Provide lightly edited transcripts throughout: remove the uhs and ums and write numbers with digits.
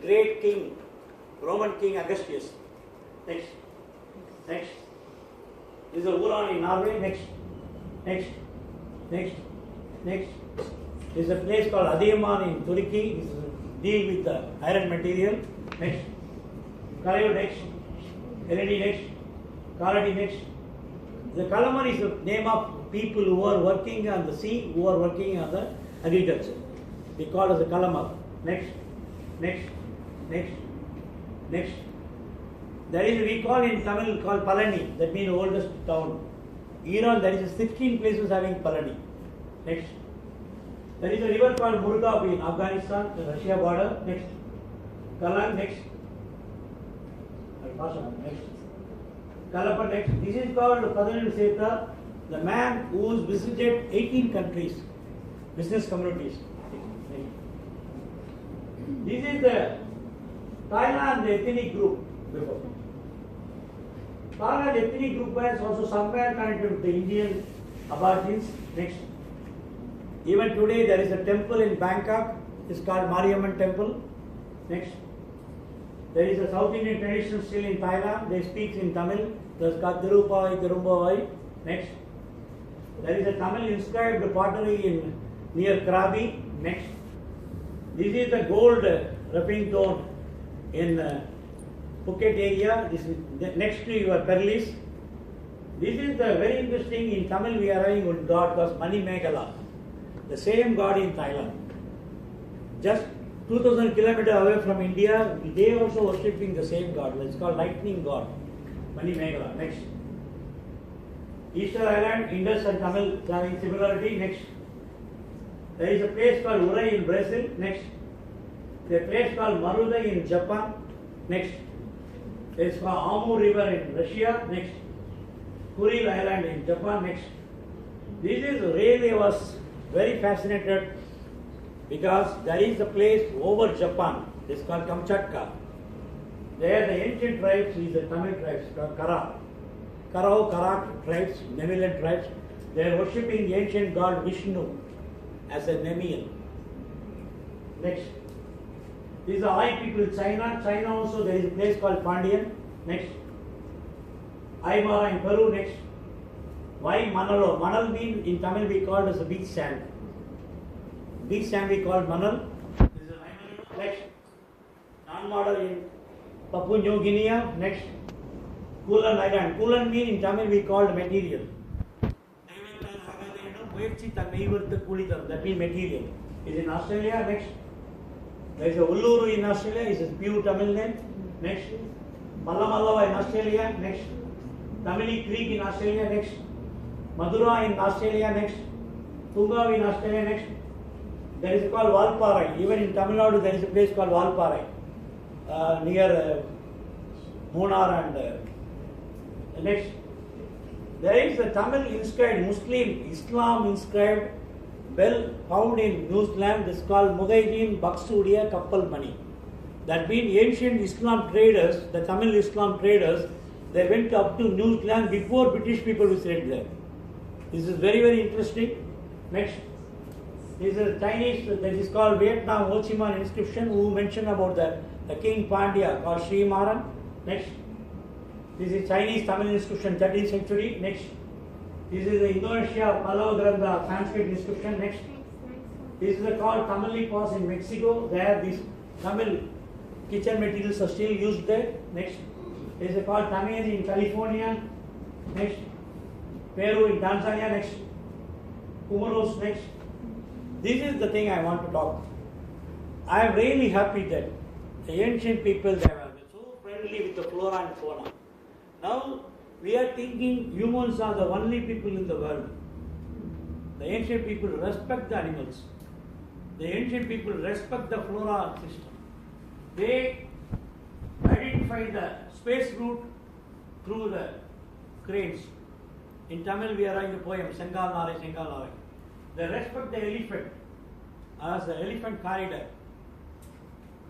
great king, Roman king Augustus. Next. Next. This is the Uran in Norway. Next. Next. Next. Next. This is a place called Adiyaman in Turkey. This is deal with the iron material. Next. Karayu next. Eleni next. Karadi next. The Kalamar is the name of people who are working on the sea, who are working on the agriculture. We call it the Kalamar. Next. Next. Next. Next. There is, we call in Tamil called Palani, that means oldest town. Iran, there is 16 places having Palani. Next. There is a river called Murgab in Afghanistan, the Russia border. Next. Kalang, next. Next. Kalapa, next. This is called Padanu Seta, the man who has visited 18 countries, business communities. This is the Thailand ethnic group before. Thailand ethnic group was also somewhere connected with the Indian Aborigines. Next. Even today there is a temple in Bangkok. It's called Mariamman Temple. Next. There is a South Indian tradition still in Thailand. They speak in Tamil. There's called Tirupai, Tirumbavai. Next. There is a Tamil inscribed pottery in near Krabi. Next. This is the gold rubbing stone in Phuket area. This is next to your Perlis. This is the very interesting. In Tamil we are having one god called Mani Meghala. The same god in Thailand. Just 2000 kilometers away from India, they also worshipping the same god. It's called lightning god. Mani Meghala. Next. Easter Island, Indus and Tamil having similarity. Next. There is a place called Urai in Brazil. Next. There is a place called Marudai in Japan. Next. There is called Amur River in Russia. Next. Kuril Island in Japan. Next. This is really was very fascinated because there is a place over Japan. This is called Kamchatka. There the ancient tribes is the Tamil tribes called Kara. Karao, Karak tribes, Nemilan tribes. They are worshipping the ancient god Vishnu as a Nemian. Next. These are high people in China. China also there is a place called Pandian. Next. Aymara in Peru. Next. Why Manalo? Manal means in Tamil we call it as a beach sand. Beach sand we call Manal. This is next. Non-model in Papua New Guinea. Next. Kulan Island. Kulan means in Tamil we call material. That means material. Is in Australia. Next. There is a Uluru in Australia. Is a pure Tamil name. Next. Mallamallava in Australia. Next. Tamili Creek in Australia. Next. Madura in Australia. Next. Tungav in Australia. Next. There is called Valparai. Even in Tamil Nadu there is a place called Valparai near Munnar and next. There is a Tamil inscribed Muslim Islam inscribed bell found in New Zealand. This is called Mugaideen Baksudia Kappal Mani. That means ancient Islam traders, the Tamil Islam traders, they went up to New Zealand before British people visited there. This is very, very interesting. Next. This is a Chinese, that is called Vietnam Ho Chi Minh inscription, who mentioned about the King Pandya called Sri Maran. Next. This is Chinese Tamil inscription, 13th century. Next. This is the Indonesia Palau Granda Sanskrit inscription. Next. This is called Tamil Pass in Mexico. There these Tamil kitchen materials are still used there. Next. This is called Tamil in California. Next. Peru in Tanzania. Next. Comoros. Next. This is the thing I want to talk. I am really happy that the ancient people, they were so friendly with the flora and fauna. Now we are thinking humans are the only people in the world. The ancient people respect the animals. The ancient people respect the flora system. They identify the space route through the cranes. In Tamil we are writing the poem Sengal Nare, Sengal Nare. They respect the elephant as the elephant corridor.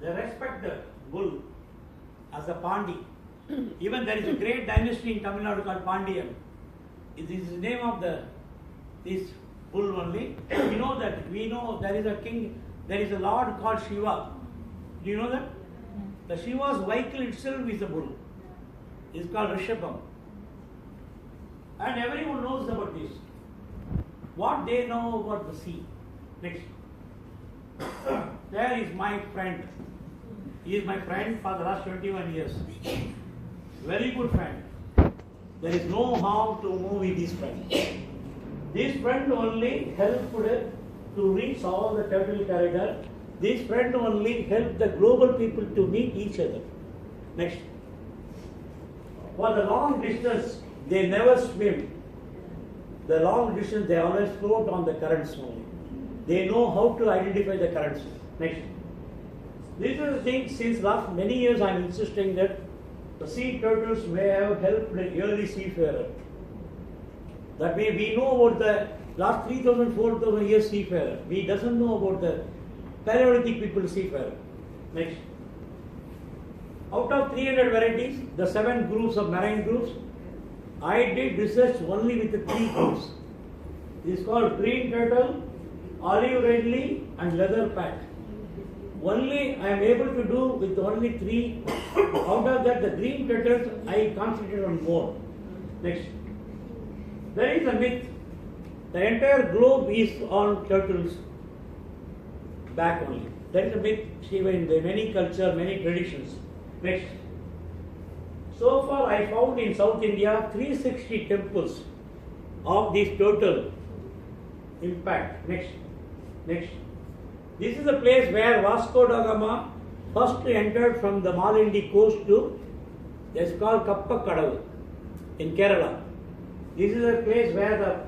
They respect the bull as the Pandi. Even there is a great dynasty in Tamil Nadu called Pandian. This is the name of this bull only. We know there is a king, there is a lord called Shiva. Do you know that? The Shiva's vehicle itself is a bull. It's called Rishabham. And everyone knows about this. What they know about the sea. Next. There is my friend. He is my friend for the last 21 years. Very good friend. There is no harm to move with this friend. This friend only helped to reach all the turtle corridor. This friend only helped the global people to meet each other. Next. For the long distance, they never swim. The long distance, they always float on the currents only. They know how to identify the currents. Next. This is the thing, since last many years I am insisting that the sea turtles may have helped the early seafarer. That means we know about the last 3,000, 4,000 years seafarer. We doesn't know about the Paleolithic people seafarer. Next. Out of 300 varieties, the 7 groups of marine groups, I did research only with the 3 groups. It is called green turtle, olive redley and leatherback. Only I am able to do with only 3. Out of that, the green turtles I concentrate on more. Next. There is a myth. The entire globe is on turtles' back only. There is a myth, Shiva, in the many culture, many traditions. Next. So far I found in South India 360 temples of this turtle impact. Next. Next. This is the place where Vasco da Gama first entered from the Malindi coast to, it's called Kappakadavu in Kerala. This is the place where the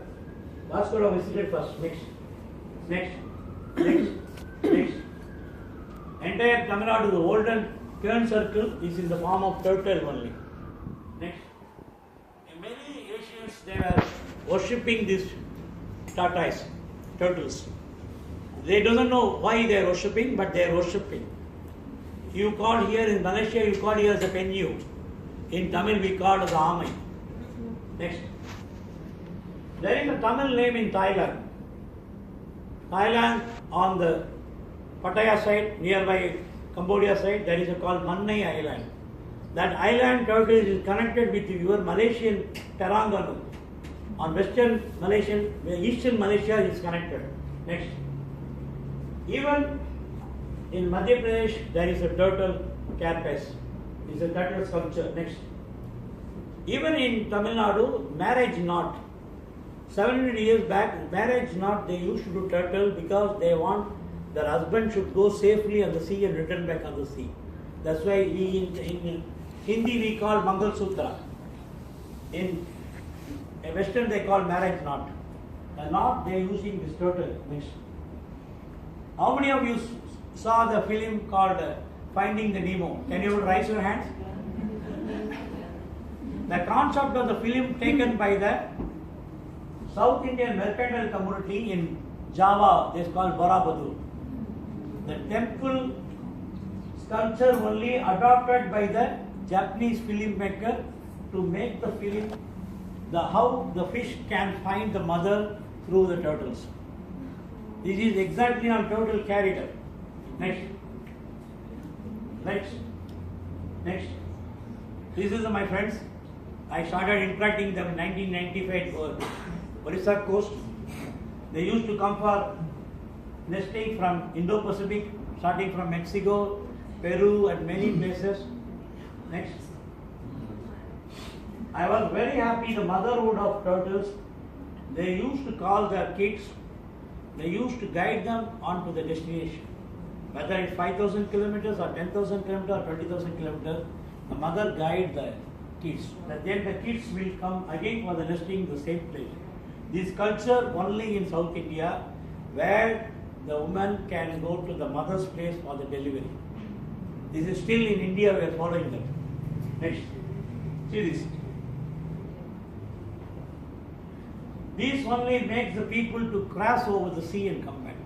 Vasco da Gama visited first. Next. Next. Next. Next. Entire Tamil Nadu, the olden Kern circle is in the form of turtle only. Next. In many Asians, they were worshipping these tortoise, turtles. They don't know why they are worshipping, but they are worshipping. You call here in Malaysia, you call here as a penyu. In Tamil, we call as a amai. Next. There is a Tamil name in Thailand. Thailand, on the Pattaya side, nearby Cambodia side, there is a called Mannai Island. That island turtle is connected with your Malaysian Terengganu. On western Malaysian, eastern Malaysia is connected. Next. Even in Madhya Pradesh, there is a turtle carapace. It's a turtle sculpture. Next. Even in Tamil Nadu, marriage knot. 700 years back, marriage knot they used to do turtle because they want their husband should go safely on the sea and return back on the sea. That's why in Hindi we call Mangal Sutra. In Western they call marriage knot. The knot they are using this turtle. Next. How many of you saw the film called Finding the Nemo? Can you raise your hands? The concept of the film taken by the South Indian mercantile community in Java, this is called Borobudur. The temple sculpture only adopted by the Japanese filmmaker to make the film, how the fish can find the mother through the turtles. This is exactly on turtle corridor. Next. Next. Next. This is my friends. I started interacting them in 1995 for Orissa coast. They used to come for nesting from Indo-Pacific, starting from Mexico, Peru and many places. Next. I was very happy the motherhood of turtles. They used to call their kids, they used to guide them onto the destination. Whether it's 5,000 kilometers or 10,000 kilometers or 20,000 kilometers, the mother guides the kids. But then the kids will come again for the nesting in the same place. This culture only in South India, where the woman can go to the mother's place for the delivery. This is still in India, we are following that. Next. See this. This only makes the people to cross over the sea and come back.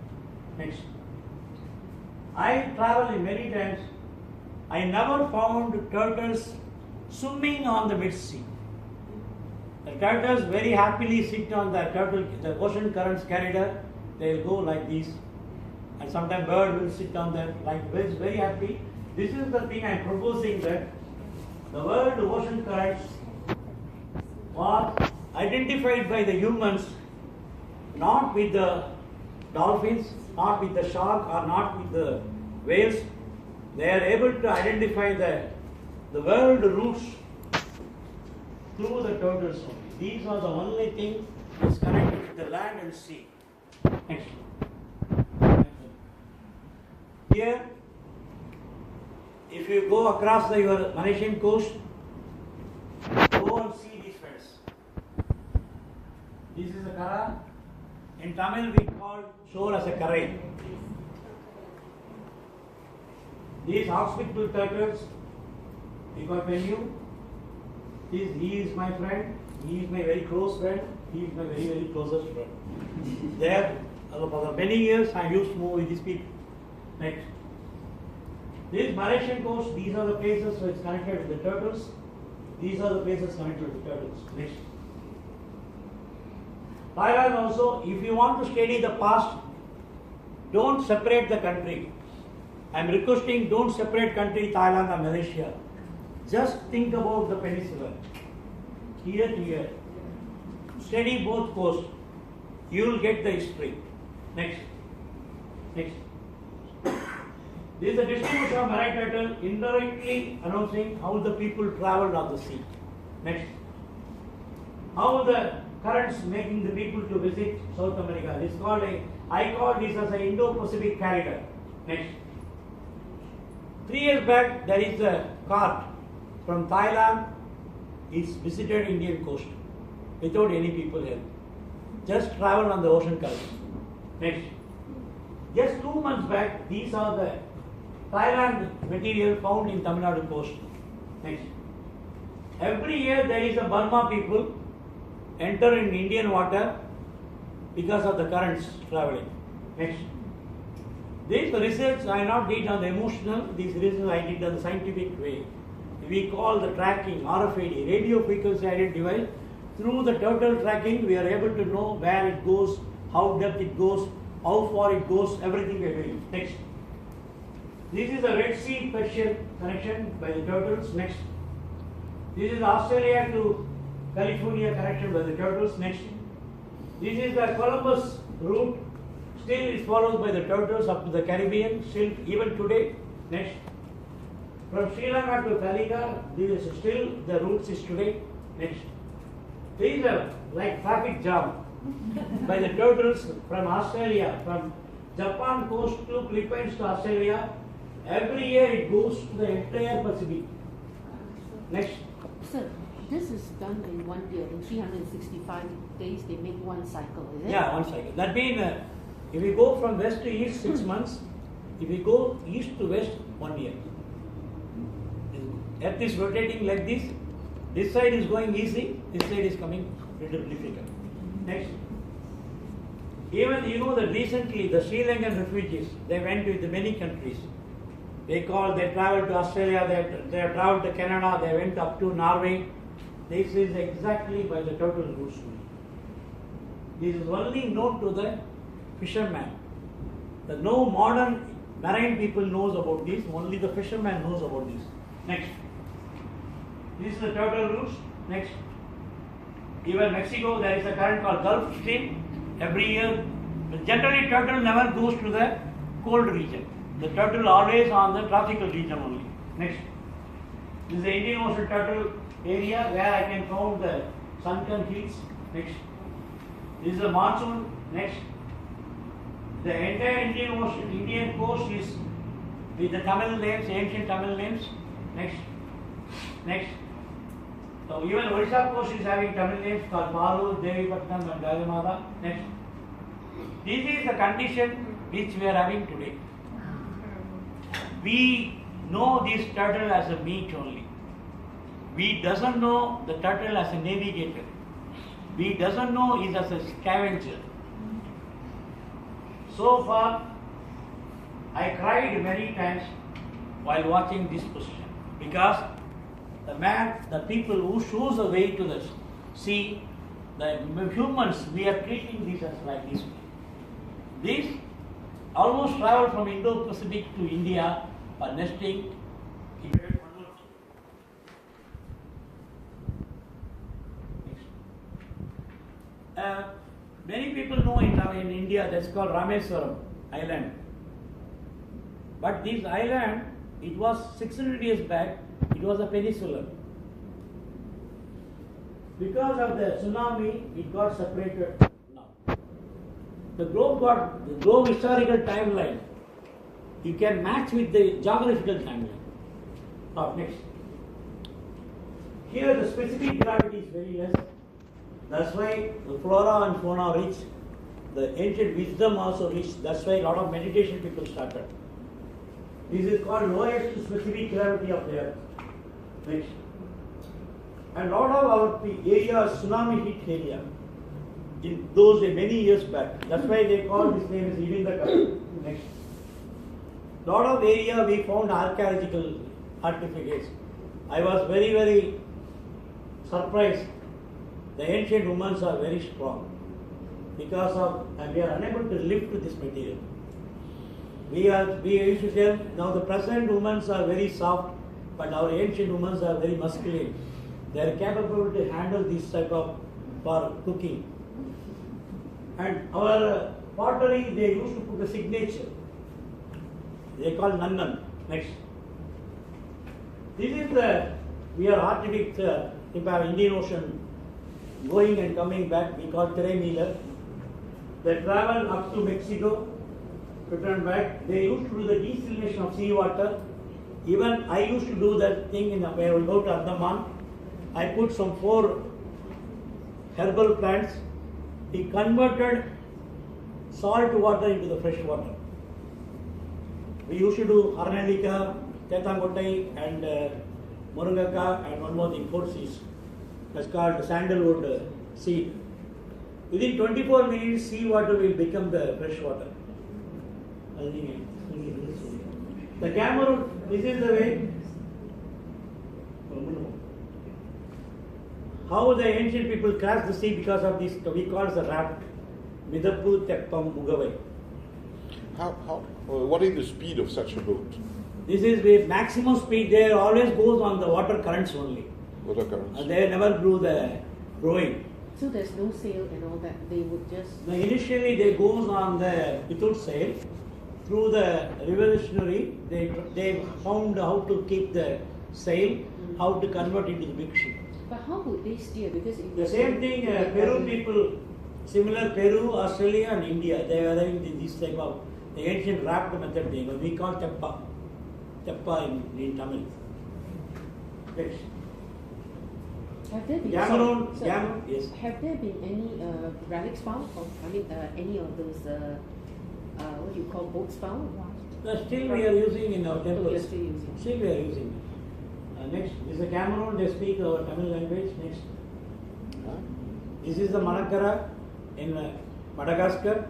Next. I travel in many times. I never found turtles swimming on the mid-sea. The turtles very happily sit on the ocean currents corridor. They will go like this. And sometimes bird will sit on them like this, very happy. This is the thing I am proposing, that the world ocean currents was identified by the humans, not with the dolphins, not with the shark, or not with the whales. They are able to identify the world routes through the turtles only. These are the only thing that's connected with the land and sea. Next. Here, if you go across your Malaysian coast, go and see these fish. This is a kara. In Tamil, we call shore as a karai. These hospital turtles, if I tell you, he is my friend, he is my very close friend, he is my very, very closest friend. There, for many years, I used to move with these people. Next. This Malaysian coast, these are the places where it's connected with the turtles. These are the places connected with the turtles. Next. Thailand also, if you want to study the past, don't separate the country. I am requesting, don't separate country Thailand and Malaysia. Just think about the peninsula, here to here. Study both coasts. You will get the history. Next. Next. This is the distribution of marine turtle, indirectly announcing how the people traveled on the sea. Next. How the currents making the people to visit South America. This is called I call this as an Indo-Pacific corridor. Next. 3 years back, there is a cart from Thailand. It's visited Indian coast without any people here. Just travel on the ocean current. Next. Just 2 months back, these are the Thailand material found in Tamil Nadu coast. Next. Every year there is a Burma people enter in Indian water because of the currents traveling. Next. These research I not did on the emotional, these research I did on the scientific way. We call the tracking, RFID, radio frequency identifier. Through the turtle tracking, we are able to know where it goes, how depth it goes, how far it goes, everything we are doing. Next. This is the Red Sea Persian connection by the turtles. Next. This is Australia to California connection by the turtles. Next. This is the Columbus route. Still is followed by the turtles up to the Caribbean, still even today. Next. From Sri Lanka to Calicut, this is still the routes is today. Next. These are like traffic jam by the turtles from Australia, from Japan coast to Philippines to Australia. Every year it goes to the entire Pacific. Next. Sir, this is done in 1 year. In 365 days, they make one cycle, is it? Yeah, one cycle. That means if we go from west to east 6 months, if we go east to west 1 year. Earth is rotating like this. This side is going easy, this side is coming little difficult. Next. Even you know that recently the Sri Lankan refugees, they went to many countries. They traveled to Australia, they traveled to Canada, they went up to Norway. This is exactly by the turtle routes. This is only known to the fisherman. No modern marine people knows about this, only the fisherman knows about this. Next. This is the turtle routes. Next. Even Mexico, there is a current called Gulf Stream. Every year, but generally turtle never goes to the cold region. The turtle always on the tropical region only. Next. This is the Indian Ocean turtle area where I can count the sunken hills. Next. This is the monsoon. Next. The entire Indian coast is with the Tamil names, ancient Tamil names. Next. Next. So even Orissa coast is having Tamil names called Balu, Devipatnam and Gagamada. Next. This is the condition which we are having today. We know this turtle as a meat only. We doesn't know the turtle as a navigator. We doesn't know it as a scavenger. So far, I cried many times while watching this position because the people who shows the way to the sea, the humans, we are treating this as like this. This almost traveled from Indo-Pacific to India for nesting. Keep it. Many people know in India that's called Rameswaram Island. But this island, it was 600 years back, it was a peninsula. Because of the tsunami, it got separated now. The globe historical timeline, you can match with the geographical timeline. Next. Here the specific gravity is very less. That's why the flora and fauna are rich. The ancient wisdom also rich. That's why a lot of meditation people started. This is called lowest specific gravity of the earth. Next. And lot of our areas, tsunami hit area, in those many years back. That's why they call this name as even the country. Next. Lot of area we found archaeological artifacts. I was very, very surprised. The ancient women are very strong because of, and we are unable to lift this material. We used to tell, now the present women are very soft, but our ancient women are very masculine. They are capable to handle this type of for cooking. And our pottery, they used to put a signature. They call nannan. Next. This is we are architects in the Indian Ocean, going and coming back, we call Teremila. They travel up to Mexico, return back. They used to do the desalination of seawater. Even I used to do that thing when I will go to Andaman. I put some 4 herbal plants. We converted salt water into the fresh water. We used to do Arnalika, Tetangotai and Murungaka and one more thing, 4 seeds. That's called sandalwood seed. Within 24 minutes, seawater will become the fresh water. The Cameroon, this is the way. How the ancient people crossed the sea because of this, we call it the raft. Midapu Teppam Mugavai. What is the speed of such a boat? This is with maximum speed. There always goes on the water currents only. Water currents. They never do the rowing. So there's no sail and all that. They would just. Now initially they goes on the without sail. Through the revolutionary, they found how to keep the sail, how to convert into the big ship. But how would they steer? Because if The same thing, Peru people, similar Peru, Australia and India, they are having this type of the ancient raft method thing. We call Teppa in Tamil. Next. Have there been Cameroon, yes. Have there been any relics found? Any of those what you call boats found? Still we are using in our temples. Oh, we are still using. Still we are using. Next is the Cameroon. They speak our Tamil language. Next. This is the Manakara in Madagascar.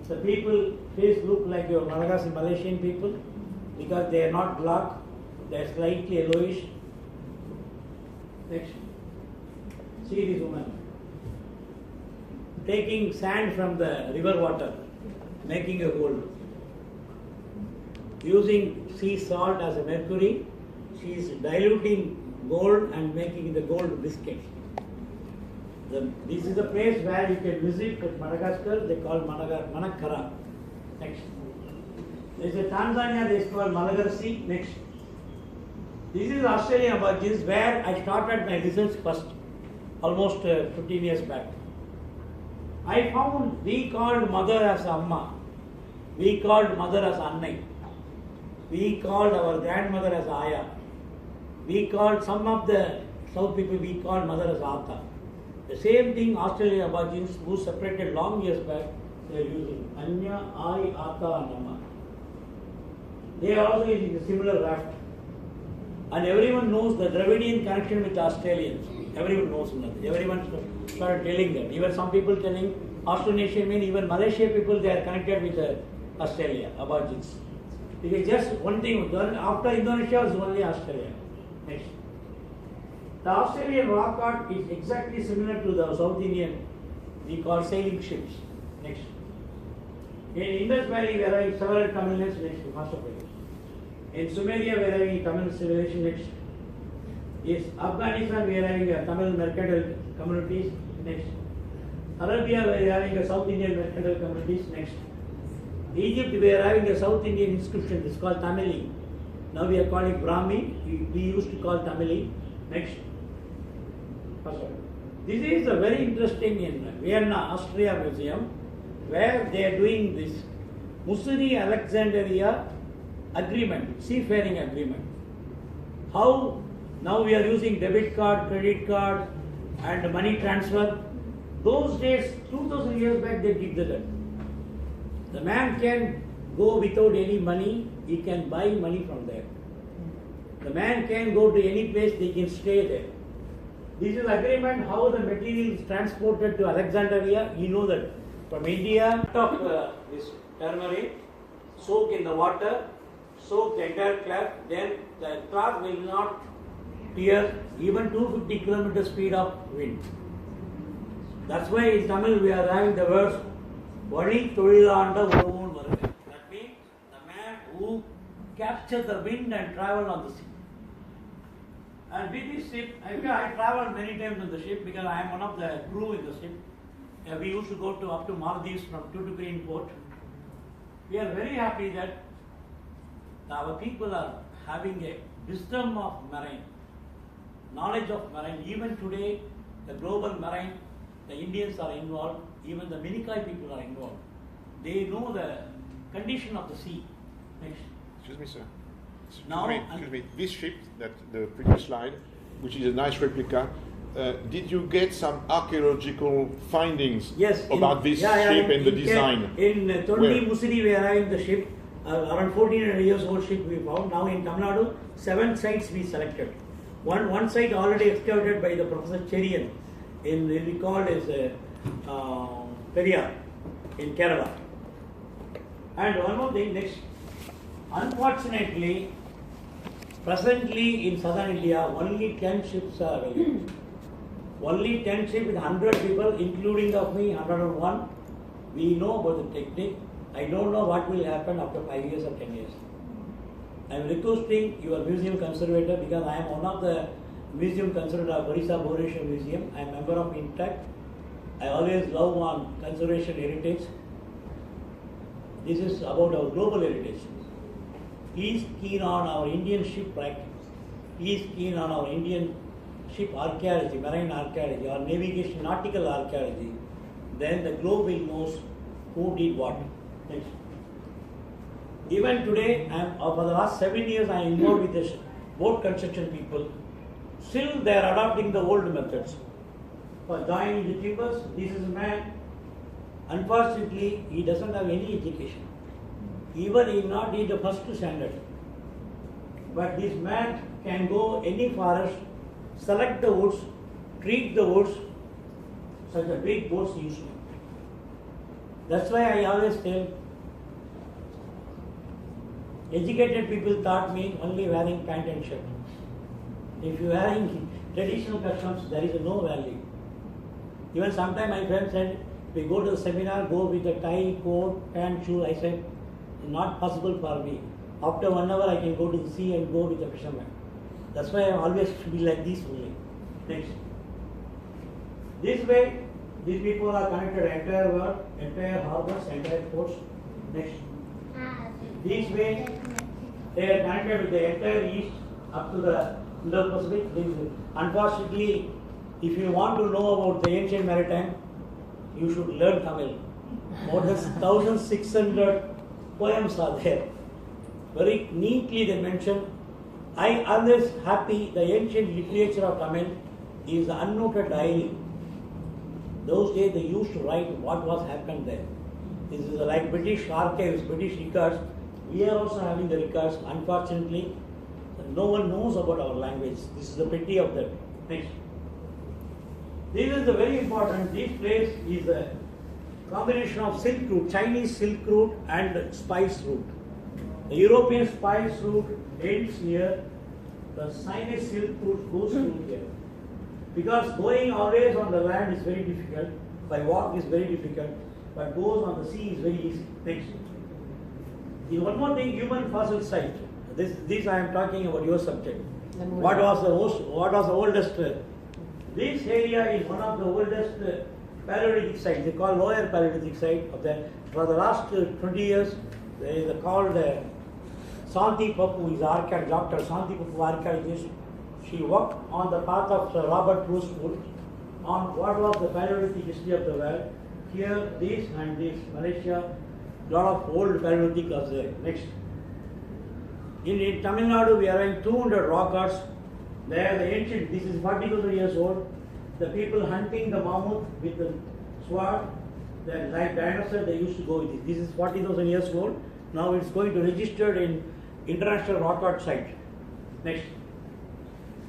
The people face look like your Madagascar Malaysian people because they are not black. They are slightly yellowish. Next. See this woman taking sand from the river water, making a gold. Using sea salt as a mercury, she is diluting gold and making the gold biscuit. This is a place where you can visit at Madagascar. They call Manakara. Next. There is a Tanzania. They call Malagarasi. Next. This is Australia, but this is where I started my research first, almost 15 years back. I found we called mother as Amma, we called mother as Annai, we called our grandmother as Aya, we called some of the South people, we called mother as Ata. The same thing Australia Aborigines who separated long years back, they are using Anya, Ai, Ata and Amma. They are also using a similar raft. And everyone knows the Dravidian connection with the Australians. Everyone knows that. Everyone started telling that. Even some people telling Austronesian mean even Malaysia people, they are connected with Australia, Aborigines. It is just one thing. After Indonesia is only Australia. Next. The Australian rock art is exactly similar to the South Indian, we call sailing ships. Next. In Indus Valley, there are several Tamil names. Next, Master Valley. In Sumeria, we are having a Tamil civilization next. Yes, Afghanistan, we are having a Tamil mercantile communities next. Arabia, we are having a South Indian mercantile communities next. Egypt, we are having a South Indian inscription, it's called Tamili. Now we are calling Brahmi, we used to call Tamili. Next. This is a very interesting in Vienna, Austria Museum, where they are doing this Musiri Alexandria agreement, seafaring agreement. How now we are using debit card, credit card, and money transfer. Those days, 2000 years back, they did that. The man can go without any money, he can buy money from there. The man can go to any place, they can stay there. This is agreement how the material is transported to Alexandria. You know that from India, this turmeric, soak in the water, soak the entire cloth, then the cloth will not tear even 250 km speed of wind. That's why in Tamil we are having the words Vali Tolilanda Uruvan Varuve. That means the man who captures the wind and travel on the sea. And with this ship, I traveled many times on the ship because I am one of the crew in the ship. We used to go up to Maldives from Tuticorin port. We are very happy that our people are having a wisdom of marine, knowledge of marine. Even today, the global marine, the Indians are involved, even the Minikai people are involved. They know the condition of the sea. Next. Excuse me, sir. Now, Excuse me. This ship, that the previous slide, which is a nice replica, did you get some archaeological findings about this ship and the design? In Tondi Musiri, we are having the ship, around 1400 years old ship we found. Now in Tamil Nadu, 7 sites we selected. One site already excavated by the Professor Cherian, we call as Periyar in Kerala. And one more thing, next. Unfortunately, presently in southern India, only 10 ships are available. Only 10 ships with 100 people, including of me, 101. We know about the technique. I don't know what will happen after 5 years or 10 years. I am requesting your museum conservator because I am one of the museum conservator of Orissa Museum. I am a member of INTAC. I always love on conservation heritage. This is about our global heritage. He is keen on our Indian ship practice. He is keen on our Indian ship archaeology, marine archaeology, or navigation, nautical archaeology. Then the globe will know who did what. Next. Even today, for the last 7 years, I am involved with the boat construction people. Still, they are adopting the old methods. For joining the timbers, this is a man. Unfortunately, he doesn't have any education. Even he not in the first standard. But this man can go any forest, select the woods, treat the woods, such a big boats usually. That's why I always tell, educated people taught me only wearing pant and shirt. If you are wearing traditional customs, there is no value. Even sometimes my friend said, we go to the seminar, go with a tie, coat, pant, shoe. I said, not possible for me. After 1 hour, I can go to the sea and go with the fisherman. That's why I always be like this only. Next. This way, these people are connected entire world, entire harbors, entire ports. Next. This way, they are connected with the entire east up to the Indo-Pacific. Unfortunately, if you want to know about the ancient maritime, you should learn Tamil. More than 1,600 poems are there. Very neatly they mention. I always happy the ancient literature of Tamil is the unnoted diary. Those days they used to write what was happened there. This is like British archives, British records. We are also having the records. Unfortunately, no one knows about our language. This is the pity of that. Next. This is the very important. This place is a combination of silk route, Chinese silk route and spice route. The European spice route ends here. The Chinese silk route goes through here. Because going always on the land is very difficult. By walk is very difficult. But goes on the sea is very easy. Next. One more thing, human fossil site. This I am talking about your subject. Lemuria. What was the oldest? This area is one of the oldest Paleolithic sites. They call lower Paleolithic site of that. For the last 20 years, they is called Santi Papu is archaeologist, Dr. Santi Papu archaeologist. She worked on the path of Sir Robert Bruce Wood on what was the Paleolithic history of the world. Here, this and this, Malaysia, lot of old Paleolithic was there. Next. In Tamil Nadu, we are having 200 rock arts. They are the ancient, this is 40,000 years old. The people hunting the mammoth with the sword, like dinosaurs, they used to go with it. This is 40,000 years old. Now it's going to register in International Rock Art Site. Next.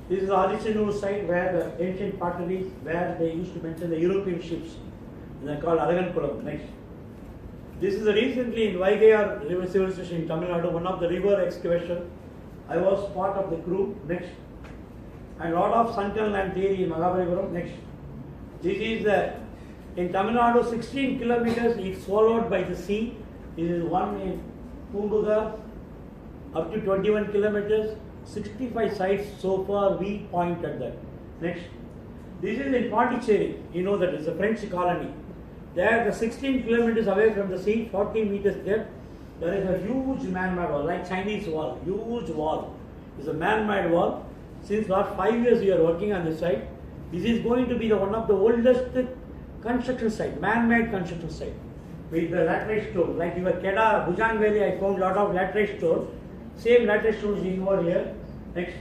This is the original site where the ancient potteries, where they used to mention the European ships. And they're called Aragankulam. Next. This is recently in Vaigayar River Civilization in Tamil Nadu, one of the river excavation. I was part of the crew. Next. And lot of sunken land theory in Mahabalipuram. Next. This is in Tamil Nadu, 16 kilometers is swallowed by the sea. This is one in Kumbuga, up to 21 kilometers. 65 sites so far we point at that. Next. This is in Pondicherry. You know that it's a French colony. There, the 16 kilometers away from the sea, 40 meters depth, there is a huge man-made wall, like Chinese wall, huge wall. It's a man-made wall. Since last 5 years we are working on this site. This is going to be one of the oldest construction site, man-made construction site. With the laterite stone, like your Kedah, Bujang Valley, I found lot of laterite stone. Same laterite stones being over here. Next.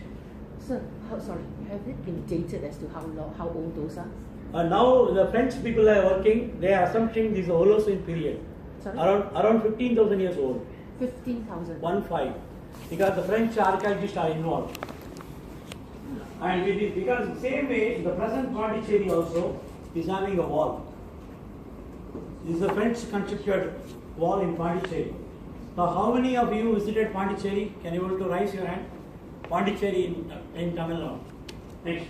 Sir, have it been dated as to how old those are? Now the French people are working, they are assuming this is a Holocene period. Sorry? Around 15,000 years old. 15,000. 1-5. Because the French archaeologists are involved. And it is because same way the present Pondicherry also is having a wall. This is a French constructed wall in Pondicherry. Now how many of you visited Pondicherry? Can you able to raise your hand? Pondicherry in Tamil Nadu. Next.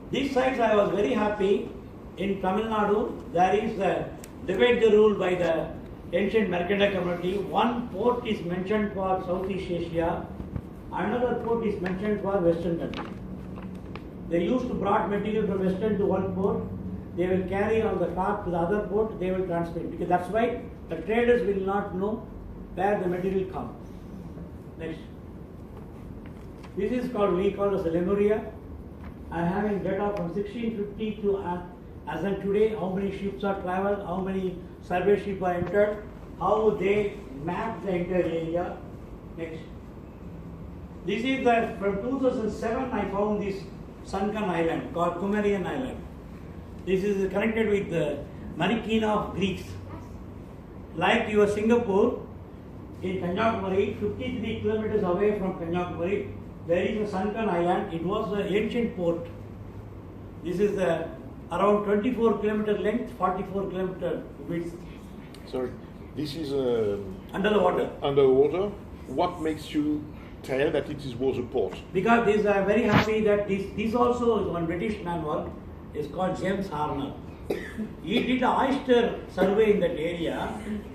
These sites I was very happy. In Tamil Nadu, there is the divide the rule by the ancient mercantile community. One port is mentioned for Southeast Asia, another port is mentioned for Western country. They used to brought material from Western to one port, they will carry on the cart to the other port, they will transfer it. Because that's why the traders will not know where the material comes. Next. This is called, we call as Lemuria. I am having data from 1650 to as of today, how many ships are traveled, how many survey ships are entered, how they map the entire area. Next. This is from 2007 I found this sunken island called Kumarian Island. This is connected with the Marikina of Greeks. Like your Singapore, in Kanyakumari, 53 kilometers away from Kanyakumari, there is a sunken island. It was an ancient port. This is around 24 kilometer length, 44 kilometer width. Sorry, this is under the water. Underwater. What makes you tell that it was a port? Because this, I am very happy that this also is one British man work. It's called James Harner. He did an oyster survey in that area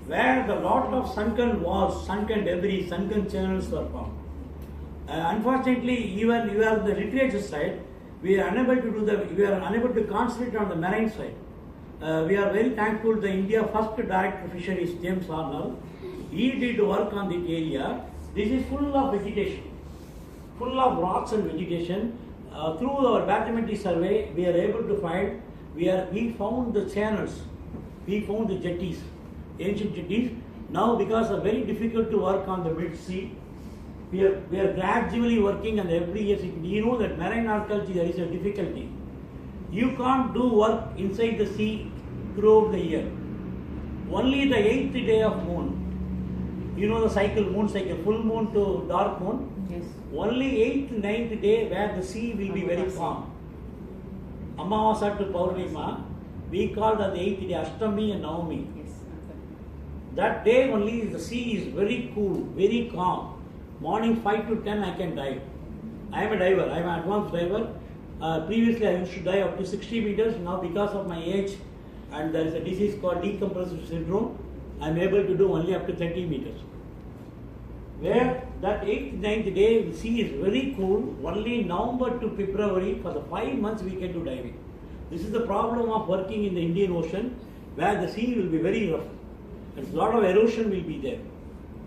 where the lot of sunken walls, sunken debris, sunken channels were found. Unfortunately, even you are the literature side, we are unable to concentrate on the marine side. We are very thankful to the India first director of fisheries, James Arnold. He did work on the area. This is full of vegetation, full of rocks and vegetation. Through our bathymetry survey, we are able to find, we found the channels, we found the jetties, ancient jetties. Now because it's very difficult to work on the mid-sea, we are gradually working on every year. You know that marine archaeology, there is a difficulty. You can't do work inside the sea throughout the year. Only the 8th day of moon. You know the cycle, moon cycle, full moon to dark moon. Yes. Only 8th, 9th day where the sea will be very calm. Amavasa to Paurnima, we call that the 8th day, Ashtami and Navami. Yes. Okay. That day only the sea is very cool, very calm. Morning 5 to 10 I can dive. I am a diver, I am an advanced diver. Previously I used to dive up to 60 meters. Now because of my age and there is a disease called decompressive syndrome, I am able to do only up to 30 meters. Where that 8th, 9th day, the sea is very cool. Only November to February, for the 5 months, we can do diving. This is the problem of working in the Indian Ocean, where the sea will be very rough. And a lot of erosion will be there.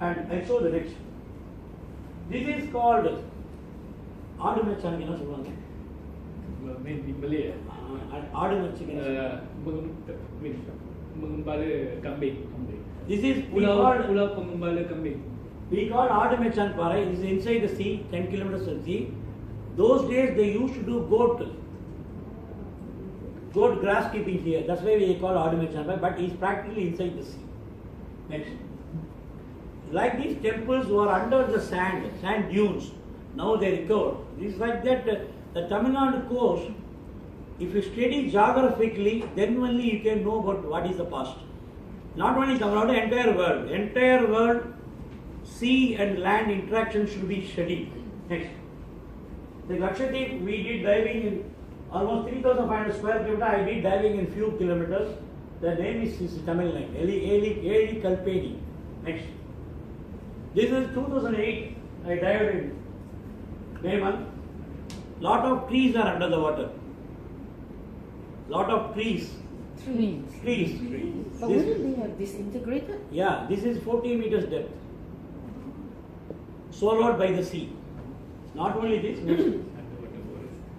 And I show the next. This is called Adumachan, you know, Malay. Adumachan. Mengembala kambing. This is Pulau pengembala kambing. We call Adumachan Parai. It is inside the sea, 10 kilometers of the sea. Those days they used to do goat grass keeping here. That's why we call Adumachan Parai, but it's practically inside the sea. Next. Like these temples were under the sand dunes. Now they recovered. It's like that the Tamil Nadu coast, if you study geographically, then only you can know about what is the past. Not only Tamil Nadu, entire world, sea and land interaction should be studied. Next. The Lakshadweep, we did diving in almost 3,500 square kilometers. I did diving in few kilometers. The name is Tamil name, Eli Kalpeni. Next. This is 2008. I dived in May month. Lot of trees are under the water. Lot of trees. Trees. But wouldn't they have disintegrated? Yeah, this is 40 meters depth. Swallowed by the sea. Not only this,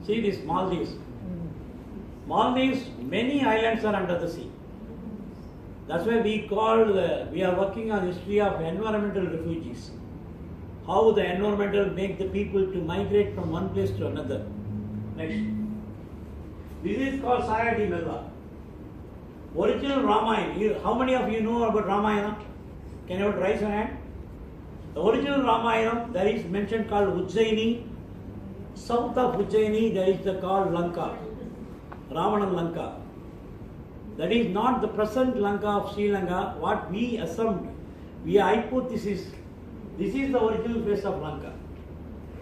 see this Maldives. Maldives, many islands are under the sea. That's why we are working on history of environmental refugees. How the environmental make the people to migrate from one place to another. Next. This is called Sayadi Mela. Original Ramayana. How many of you know about Ramayana? Can you raise your hand? The original Ramayana, there is mentioned called Ujjaini. South of Ujjaini, there is called Lanka. Ravana Lanka. That is not the present Lanka of Sri Lanka. What we assumed, we hypothesis. This is the original face of Lanka.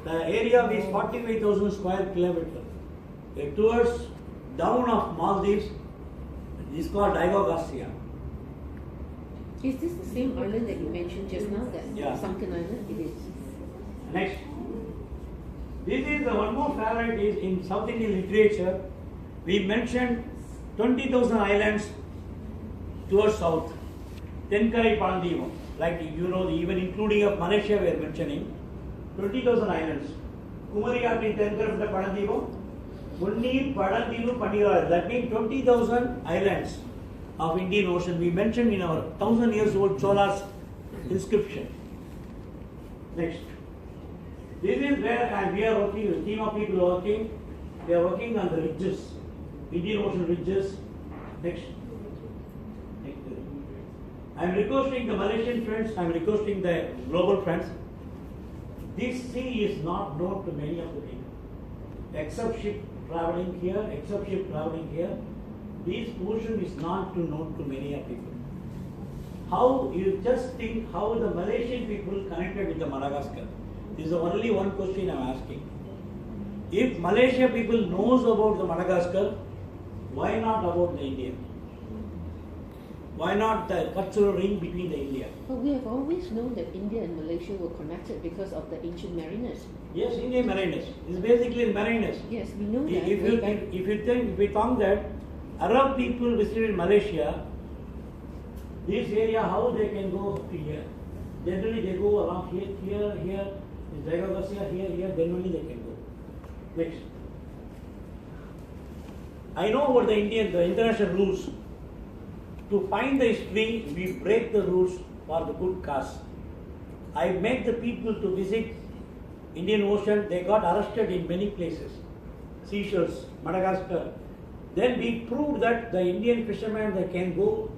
The area is 45,000 square kilometers. Towards down of Maldives, this is called Divogasia. Is this the same island that you mentioned just now, that sunken island? It is. Next. This is the one more favorite is in South Indian literature. We mentioned 20,000 islands towards south. Tenkarai Pandivam. Like you know, even including of Malaysia we are mentioning. 20,000 islands. Kumariyati Tenkarai Pandivam. Munni Padandivu Pandiva. That means 20,000 islands of Indian Ocean. We mentioned in our 1,000 years old Chola's inscription. Next. This is where we are working, a team of people working. They are working on the ridges, Indian Ocean ridges. Next. I am requesting the Malaysian friends, I am requesting the global friends. This sea is not known to many of the people. Except ship traveling here, this ocean is not known to many of people. How you just think how the Malaysian people connected with the Madagascar? This is only one question I am asking. If Malaysia people knows about the Madagascar, why not about the India? Why not the cultural ring between the India? But we have always known that India and Malaysia were connected because of the ancient mariners. Yes, Indian mariners. It's basically mariners. Yes, we know that. If you think that Arab people visited Malaysia, this area, how they can go up to here? Generally they go along here, is Divogasia, here, then only they can go. Next. I know about the international rules. To find the history, we break the rules for the good cause. I make the people to visit Indian Ocean. They got arrested in many places. Seychelles, Madagascar. Then we proved that the Indian fishermen, they can go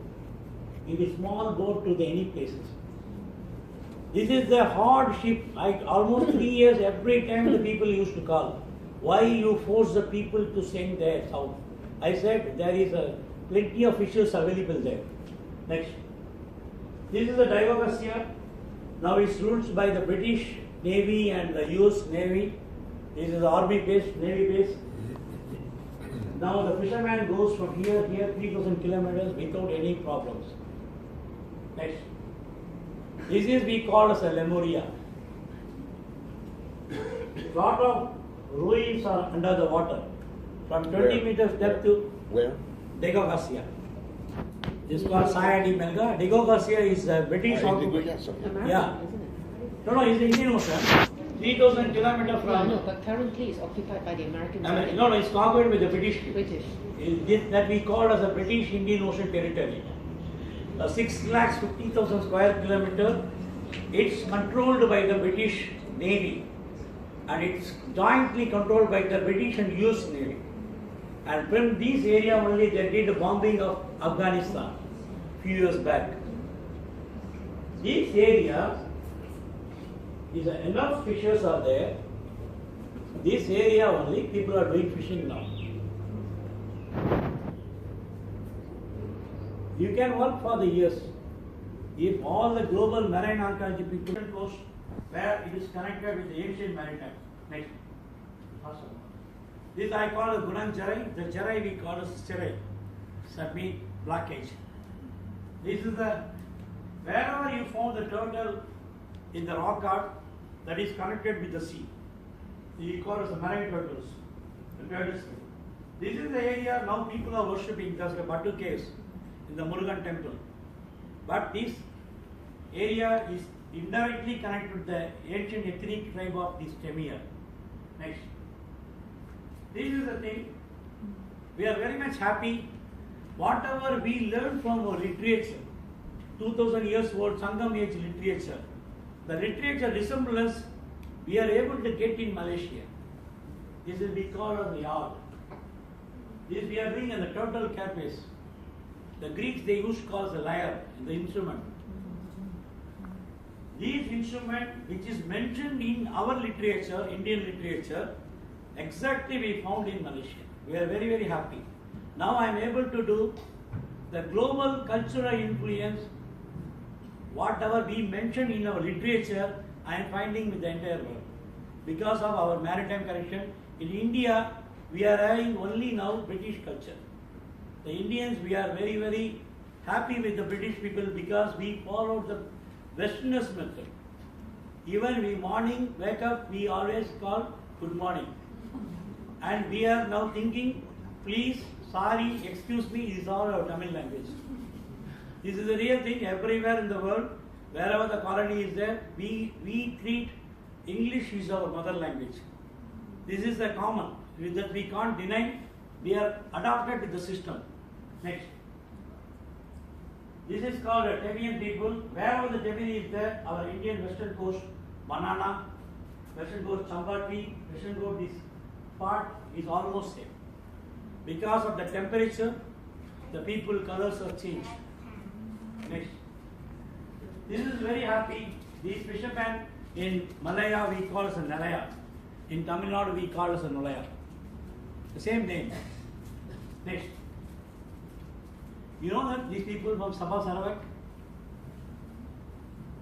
in a small boat to any places. This is the hardship. Almost 3 years, every time the people used to call. Why you force the people to send their south? I said there is plenty of fishes available there. Next. This is the Divogasia. Now it's ruled by the British Navy and the US Navy. This is the Army base, Navy base. Now the fisherman goes from here, 3,000 kilometers without any problems. Next. This is we call as a Lemuria. lot of ruins are under the water. From 20 Where? meters depth to Where? Degogasia. This is called Saya di Melga. Degogasia is a British occupied. Yes, okay. American, Yeah. isn't it? No, it's the Indian Ocean. 3,000 kilometers Yeah, from. no, but currently it's occupied by the American side. No, it's conquered with the British. British. That we call as a British Indian Ocean territory. 6,50,000 square kilometer. It's controlled by the British Navy, and it's jointly controlled by the British and US Navy. And from this area only they did the bombing of Afghanistan few years back. This area is enough fishes are there. This area only people are doing fishing now. You can work for the years. If all the global marine archaeology people coast where it is connected with the ancient maritime. Next. Awesome. This I call a Gunan Charai. The Charai we call as Charai. Submit blockage. This is the wherever you found the turtle in the rock art that is connected with the sea. We call as the marine turtles. The turtles. This is the area now people are worshipping. There's a Batu caves in the Murugan temple. But this area is indirectly connected with the ancient ethnic tribe of this Temia. Next. This is the thing. We are very much happy. Whatever we learn from our literature, 2000 years old Sangam age literature, the literature resemblance we are able to get in Malaysia. This is we call as the art. This we are doing in the turtle carapace. The Greeks they used to call the lyre in the instrument. This instrument which is mentioned in our literature, Indian literature, exactly we found in Malaysia. We are very, very happy. Now I am able to do the global cultural influence, whatever we mentioned in our literature, I am finding with the entire world. Because of our maritime connection, in India, we are having only now British culture. The Indians, we are very, very happy with the British people because we followed the Westerners method. Even we morning wake up, we always call good morning. And we are now thinking, please, sorry, excuse me, is all our Tamil language. This is the real thing everywhere in the world, wherever the colony is there, we treat English is our mother language. This is the common, that we can't deny, we are adopted with the system. Next. This is called a Temian people. Wherever the Temian is there, our Indian western coast, banana, western coast chambati, western coast this part is almost same. Because of the temperature, the people colors are changed. Next. This is very happy. These fishermen in Malaya we call as a Nalaya. In Tamil Nadu we call as a Nolaya. The same name. Next. You know that these people from Sabah Sarawak,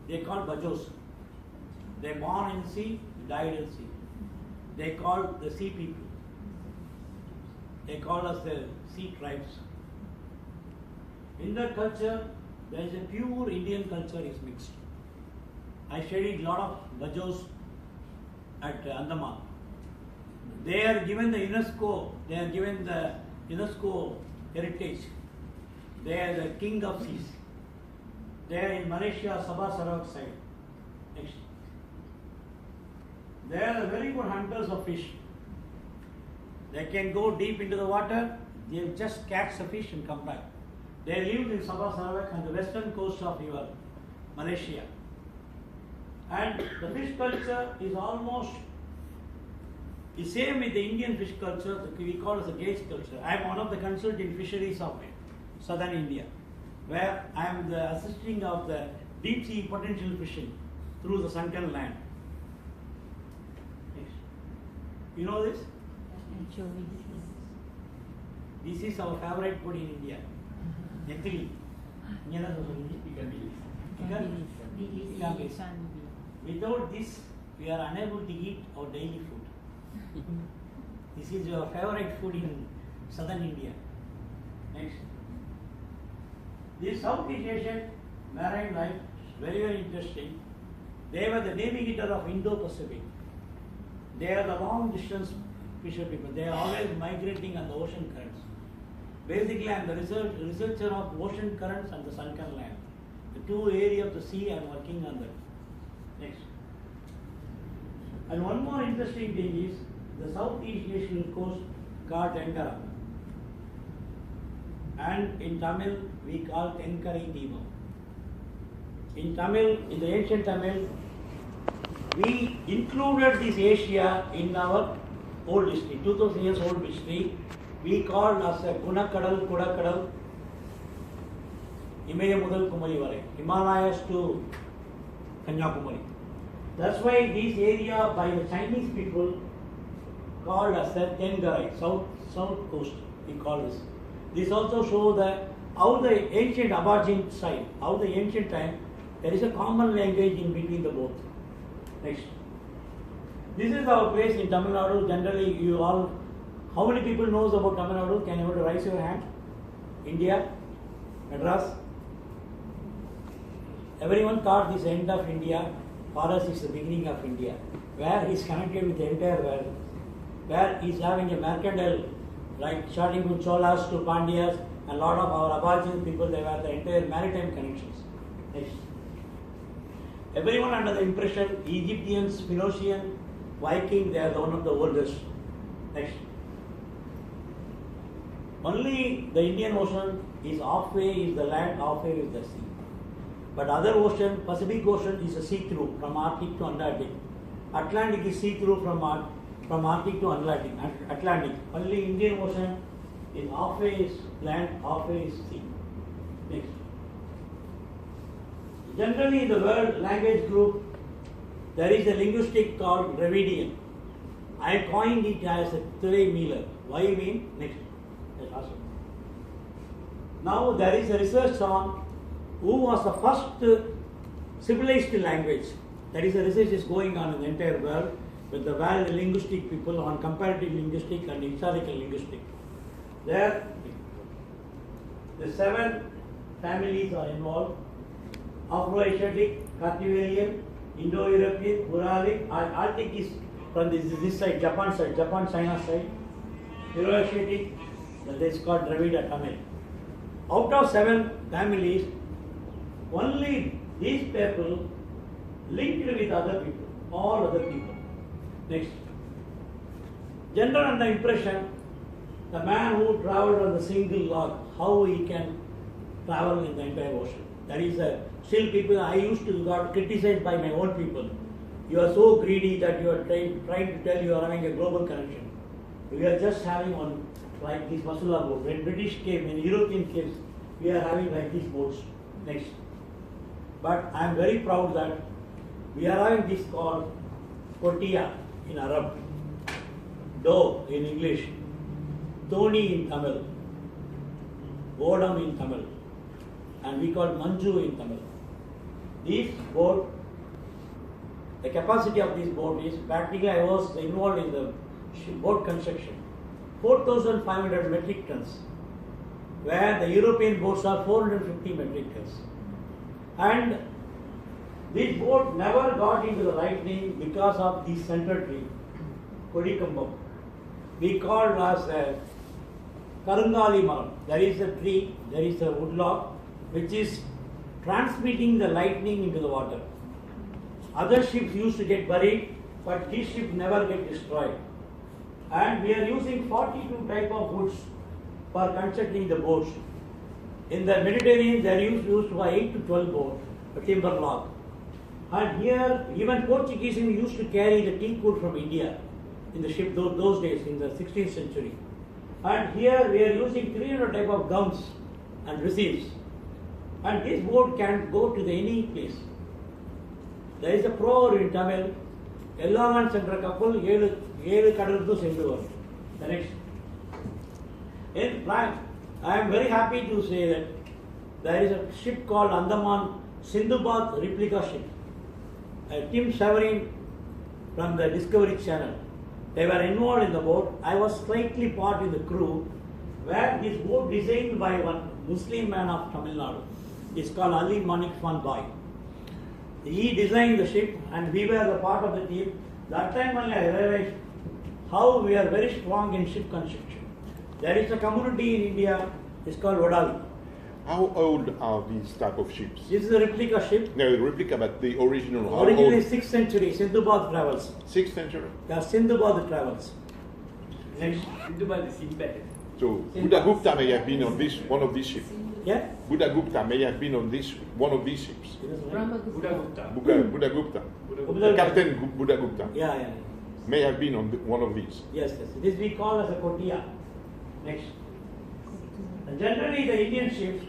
they are called Bajos. They are born in sea, died in sea. They are called the sea people. They call us the sea tribes. In their culture, there is a pure Indian culture is mixed. I studied a lot of Bajos at Andaman. They are given the UNESCO, they are given the UNESCO heritage. They are the king of seas. They are in Malaysia, Sabah Sarawak side. Next. They are the very good hunters of fish. They can go deep into the water, they just catch the fish and come back. They live in Sabah Sarawak and the western coast of your Malaysia. And the fish culture is almost the same with the Indian fish culture, we call it the gauge culture. I am one of the consultants in fisheries of southern India, where I am the assisting of the deep sea potential fishing through the sunken land. Next. You know this? This is our favorite food in India. Nekli. Without this, we are unable to eat our daily food. This is your favorite food in southern India. Next. This Southeast Asian marine life is very, very interesting. They were the navigator of Indo-Pacific. They are the long distance fisher people. They are always migrating on the ocean currents. Basically, I am the researcher of ocean currents and the sunken land. The two areas of the sea, I am working on that. Next. And one more interesting thing is the Southeast Asian coast called Tenkara. And in Tamil, we call Tenkarai Deepam. In Tamil, in the ancient Tamil, we included this Asia in our old history, 2000 years old history. We called as a Gunakadal, Kudakadal, Imaya Mudal Kumari Vare, Himalayas to Kanyakumari. That's why this area by the Chinese people called as the Tengarai, south coast, we call this. This also shows that how the ancient Aborigine side, how the ancient time, there is a common language in between the both. Next. This is our place in Tamil Nadu. Generally, you all, how many people knows about Tamil Nadu? Can you raise your hand? India, Madras. Everyone thought this end of India, for us is the beginning of India, where he is connected with the entire world, where he is having a mercantile, like starting from Cholas to Pandyas, and a lot of our Aborigine people, they were the entire maritime connections. Next. Everyone under the impression, Egyptians, Phoenician, Viking, they are one of the oldest. Next. Only the Indian Ocean is halfway is the land, halfway is the sea. But other ocean, Pacific Ocean is a see-through from Arctic to Antarctic. Atlantic is see-through from Arctic to Atlantic. Only Indian Ocean is halfway is land, halfway is sea. Next. Generally in the world language group, there is a linguistic called Dravidian. I coined it as a Three Mealer. Why you mean? Next. Yes, awesome. Now there is a research on who was the first civilized language. That is, a research is going on in the entire world with the world linguistic people on comparative linguistic and historical linguistic. There, the 7 families are involved: Afro-Asiatic, Carthusian, Indo-European, Uralic, Arctic is from this side, Japan, China side, Euro-Asiatic, that is called Dravida Tamil. Out of 7 families, only these people linked with other people, all other people. Next. General under impression, the man who traveled on the single log, how he can travel in the entire ocean. That is still people, I used to got criticized by my own people. You are so greedy that you are trying to tell you are having a global connection. We are just having one, like this Masula boat. When British came, when European came, we are having like these boats. Next. But I am very proud that we are having this called Kotia in Arab, Do in English, Dhoni in Tamil, Bodam in Tamil, and we call Manju in Tamil. This boat, the capacity of this boat is, practically I was involved in the boat construction, 4,500 metric tons, where the European boats are 450 metric tons. And this boat never got into the lightning because of the center tree, Kodikambam. We called as a Karangali Maram. There is a tree, there is a woodlock, which is transmitting the lightning into the water. Other ships used to get buried, but this ship never get destroyed. And we are using 42 type of woods for constructing the boats. In the Mediterranean, they are used for 8 to 12 boats, a timber log. And here, even Portuguese used to carry the teak wood from India in the ship those days, in the 16th century. And here we are using 300 type of guns and receivs. And this boat can go to any place. There is a proverb in Tamil, Ellangan Chandra Kapul, Yelu Kadaldu Senduvar. The next. In fact, I am very happy to say that there is a ship called Andaman Sindhubad replica ship. Tim Severin from the Discovery Channel. They were involved in the boat. I was slightly part in the crew, where this boat designed by one Muslim man of Tamil Nadu. It's called Ali Manik Fan Bhai. He designed the ship and we were the part of the team, That time only I realized how we are very strong in ship construction. There is a community in India, it's called Vodali. How old are these type of ships? This is a replica ship. No, replica, but the original. How Originally old? 6th century, Sindhubad travels. 6th century. Yeah, Sindhubad travels. Next. Sindhubad is Sinbad. So Buddhagupta may have been on this one of these ships. Yeah? Buddhagupta may have been on this one of these ships. Buddhagupta. Buddhagupta. Buddhagupta. Captain Buddhagupta Yeah, yeah. may have been on one of these. Yes, yes. This we call as a kotia. Next. And generally the Indian ships,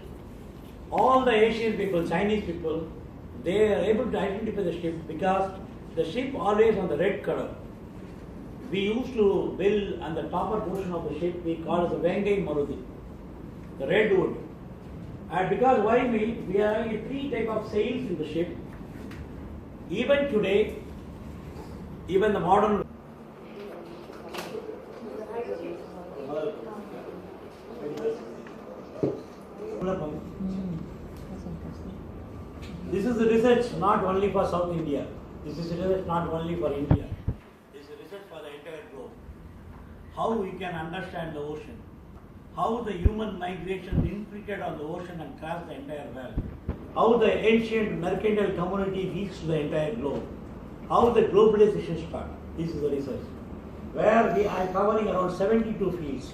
all the Asian people, Chinese people, they are able to identify the ship because the ship always on the red color. We used to build on the topper portion of the ship, we call it the Vengai Maruti, the red wood. And because why we are having 3 type of sails in the ship. Even today, even the modern this is the research not only for South India. This is research not only for India. This is research for the entire globe. How we can understand the ocean. How the human migration infiltrated on the ocean and crossed the entire world. How the ancient mercantile community reached the entire globe. How the globalization started. This is the research. Where we are covering around 72 fields.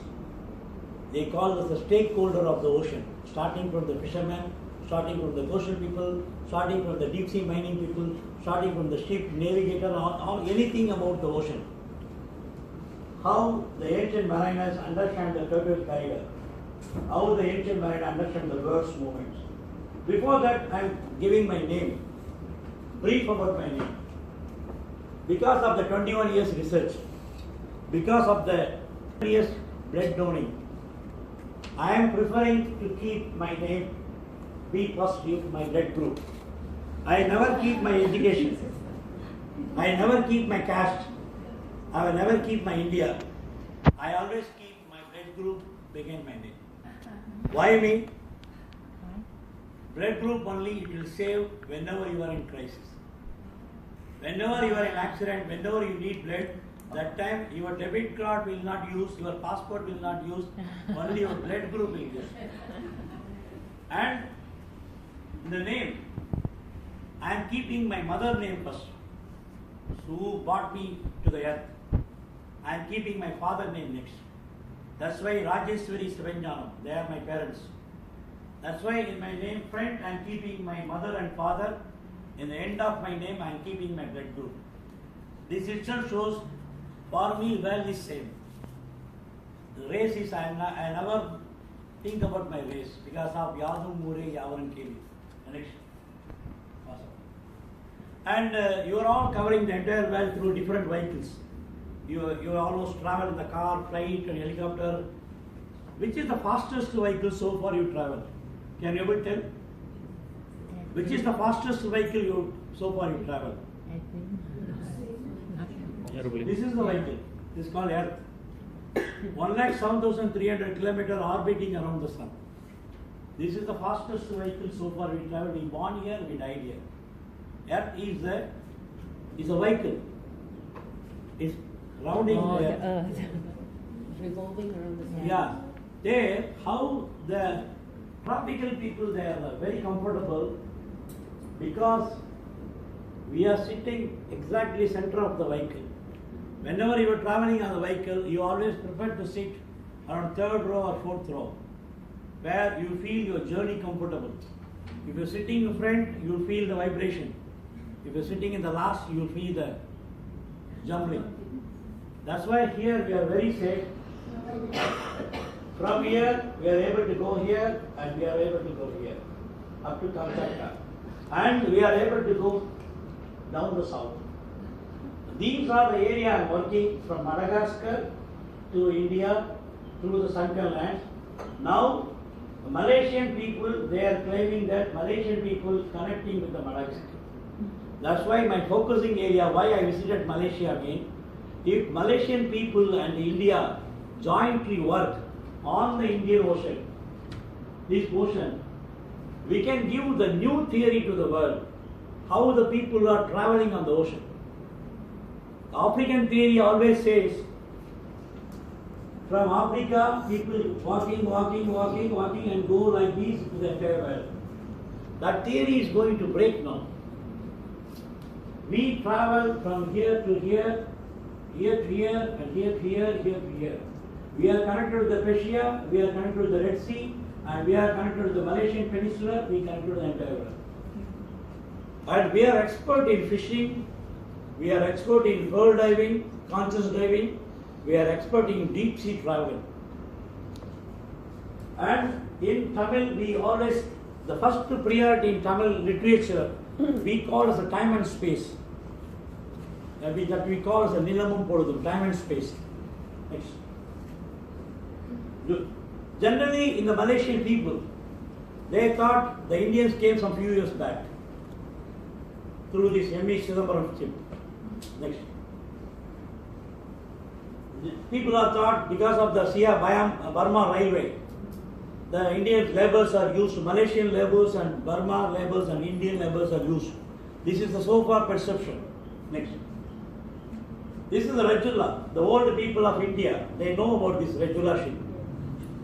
They call us the stakeholder of the ocean, starting from the fishermen, starting from the coastal people, starting from the deep sea mining people, starting from the ship, navigator, or anything about the ocean. How the ancient mariners understand the turtle corridor, how the ancient mariners understand the bird's movements. Before that, I am giving my name, brief about my name. Because of the 21 years research, because of the years blood donning, I am preferring to keep my name B positive, my blood group. I never keep my education. I never keep my caste. I will never keep my India. I always keep my blood group behind my name. Why me? Blood group only it will save whenever you are in crisis. Whenever you are in accident, whenever you need blood, that time your debit card will not use, your passport will not use, only your blood group will use. And the name, I am keeping my mother name first, who brought me to the earth. I am keeping my father name next. That's why Rajeshwari Sivanjanam, they are my parents. That's why in my name front I am keeping my mother and father. In the end of my name I am keeping my blood group. This itself shows for me world is same. The race is I never think about my race because of Yadu Mure Yavaran Keli. Next. Awesome. And you are all covering the entire world through different vehicles. You almost travel in the car, flight and helicopter. Which is the fastest vehicle so far you travel? Can you able tell? Which is the fastest vehicle so far you travel? This is the vehicle. This is called Earth. 1,07,300 kilometers orbiting around the sun. This is the fastest vehicle so far we traveled. We born here, we died here. Earth is a vehicle. It's rounding the Earth. Revolving around the sun. Yeah. There, how the tropical people, they are very comfortable because we are sitting exactly center of the vehicle. Whenever you are traveling on the vehicle, you always prefer to sit around 3rd row or 4th row, where you feel your journey comfortable. If you are sitting in front, you will feel the vibration. If you are sitting in the last, you will feel the jumbling. That's why here we are very safe. From here, we are able to go here and we are able to go here, up to Kamchatka. And we are able to go down the south. These are the area I am working from Madagascar to India through the sunken lands. Now, the Malaysian people, they are claiming that Malaysian people connecting with the Madagascar. That's why my focusing area, why I visited Malaysia again. If Malaysian people and India jointly work on the Indian Ocean, this ocean, we can give the new theory to the world, how the people are traveling on the ocean. African theory always says, from Africa, people walking and go like this to the entire world. That theory is going to break now. We travel from here to here, here to here, and here to here, here to here. We are connected to the Persia, we are connected to the Red Sea, and we are connected to the Malaysian Peninsula, we are connected to the entire world. And we are expert in fishing, we are expert in pearl diving, conscious diving, we are expert in deep sea travel. And in Tamil, we always, the first priority in Tamil literature, we call as a time and space. That we call as a Nilamum Podudum, time and space. Next. Generally, in the Malaysian people, they thought the Indians came some few years back through this M.E. Chidambaram ship. Next. People are thought because of the Burma railway, the Indian labels are used, Malaysian labels and Burma labels and Indian labels are used. This is the so far perception. Next. This is the Rajula. The old people of India, they know about this Rajula ship.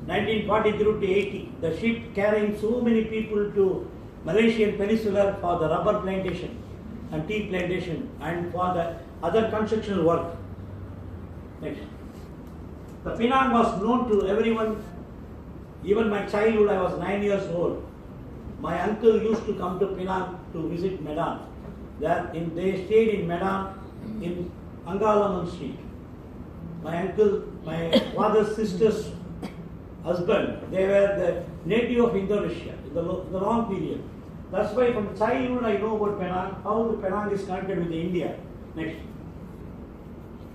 1940 through to 80, the ship carrying so many people to Malaysian Peninsula for the rubber plantation and tea plantation and for the other construction work. Next. The Penang was known to everyone. Even my childhood, I was 9 years old. My uncle used to come to Penang to visit Medan. They stayed in Medan in Angalaman Street. My uncle, my father's sister's husband, they were the native of Indonesia in the long period. That's why from childhood I know about Penang, how the Penang is connected with India. Next.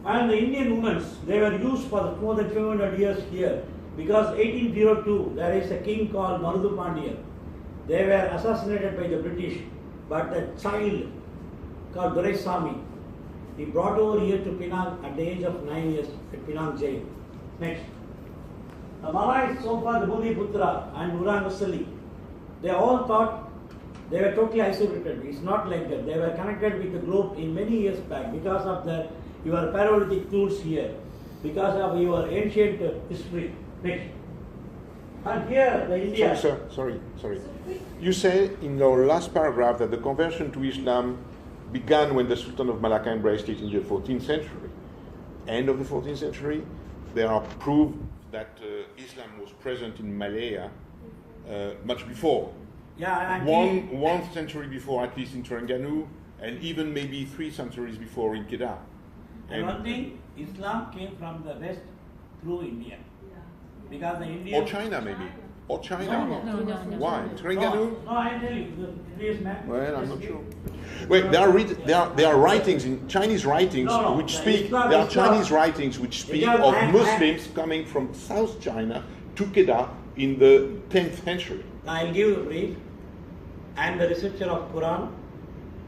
And the Indian women, they were used for more than 200 years here. Because 1802, there is a king called Marudu Pandya. They were assassinated by the British, but a child called Doraisamy, he brought over here to Penang at the age of 9 years at Penang jail. Next. The Malays, so far the Bhumiputra and Uranusali, they all thought they were totally isolated. It's not like that. They were connected with the globe in many years back because of your parodic tools here, because of your ancient history. Next. And here, the India. Sorry. You say in your last paragraph that the conversion to Islam began when the Sultan of Malacca embraced it in the 14th century. End of the 14th century, there are proof that Islam was present in Malaya much before. Yeah, one century before, at least in Terengganu, and even maybe 3 centuries before in Kedah. And one thing, Islam came from the west through India. Because the Indians... Or China, maybe. Or China. No. Why? Terengganu? No, I tell you, the previous map. Well, I'm not sure. Wait, there are writings in Chinese writings which speak. There are Chinese writings which speak of Muslims coming from South China to Kedah in the 10th century. I'll give you a brief. I am the researcher of Quran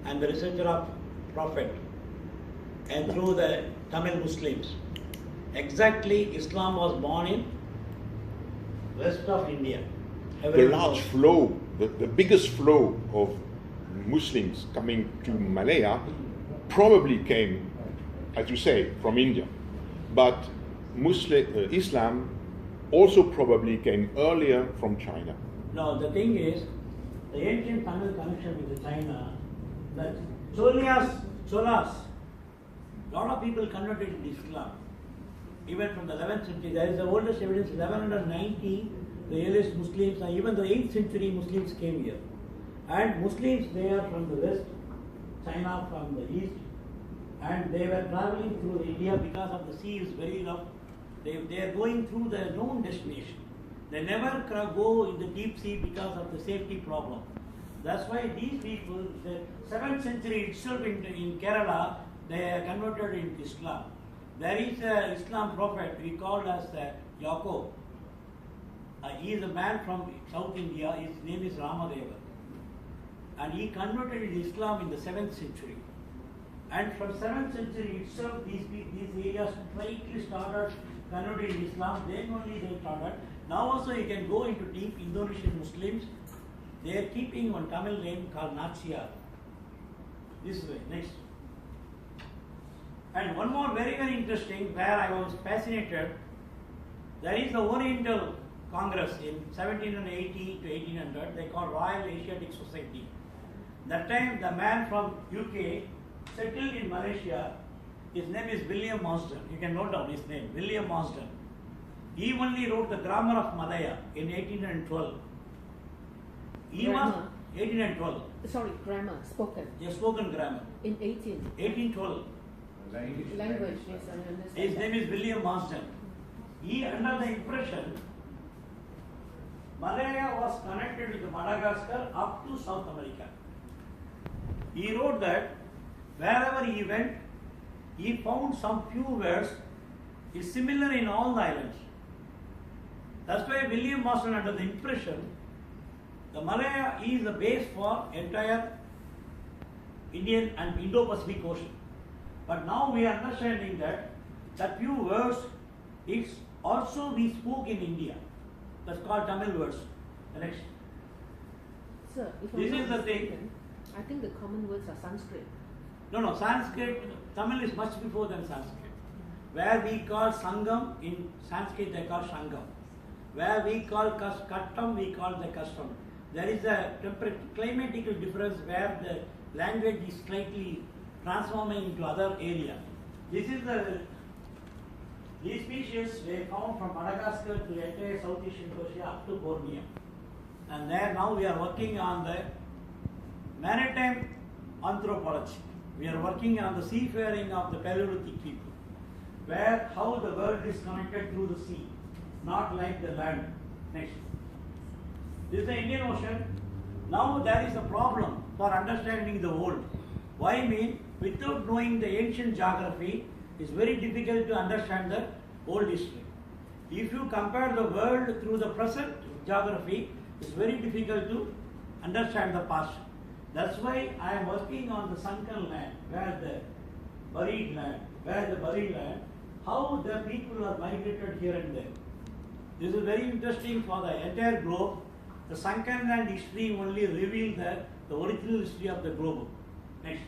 and the researcher of Prophet, and through the Tamil Muslims. Exactly, Islam was born in west of India. The large flow, the biggest flow of Muslims coming to Malaya probably came, as you say, from India. But Islam also probably came earlier from China. No, the thing is, the ancient Tamil connection with China, that Cholas, a lot of people converted to Islam. Even from the 11th century, there is the oldest evidence, 1190, the earliest Muslims, and even the 8th century Muslims came here. And Muslims, they are from the west, China from the east, and they were traveling through India because of the sea is very rough. They are going through the known destination. They never go in the deep sea because of the safety problem. That's why these people, the 7th century itself in Kerala, they are converted into Islam. There is an Islam prophet we called as Yaqub. He is a man from South India. His name is Ramadeva. And he converted into Islam in the 7th century. And from 7th century itself, these areas slightly started converting to Islam. Then only they started. Now also you can go into deep Indonesian Muslims. They are keeping one Tamil name called Natsiyar. This way, next. And one more very, very interesting where I was fascinated, there is the Oriental Congress in 1780 to 1800, they call Royal Asiatic Society. That time the man from UK settled in Malaysia, his name is William Marsden. You can note down his name, William Marsden. He only wrote the Grammar of Malaya in 1812. He was Grammar? 1812. Sorry, grammar, spoken. A spoken grammar. In 1812. language, yes, I understand. His name is William Marsden. He, under the impression, Malaya was connected with Madagascar up to South America. He wrote that wherever he went, he found some few words is similar in all the islands. That's why William Marsden, under the impression, the Malaya is the base for entire Indian and Indo-Pacific Ocean. But now we are understanding that few words is also we spoke in India. That's called Tamil words. The next. Sir, if I'm This not is the thing. mistaken, I think the common words are Sanskrit. No, Sanskrit, Tamil is much before than Sanskrit. Where we call Sangam, in Sanskrit they call Shangam. Where we call Kattam, we call the custom. There is a climatical difference where the language is slightly transforming into other area. These species were found from Madagascar to entire South Asian Asia up to Borneo. And there now we are working on the maritime anthropology. We are working on the seafaring of the Paleolithic people, where how the world is connected through the sea, not like the land. Next. This is the Indian Ocean. Now there is a problem for understanding the world. Why mean? Without knowing the ancient geography, it's very difficult to understand the old history. If you compare the world through the present geography, it's very difficult to understand the past. That's why I am working on the sunken land, where the buried land, how the people are migrated here and there. This is very interesting for the entire globe. The sunken land history only reveals the original history of the globe. Next.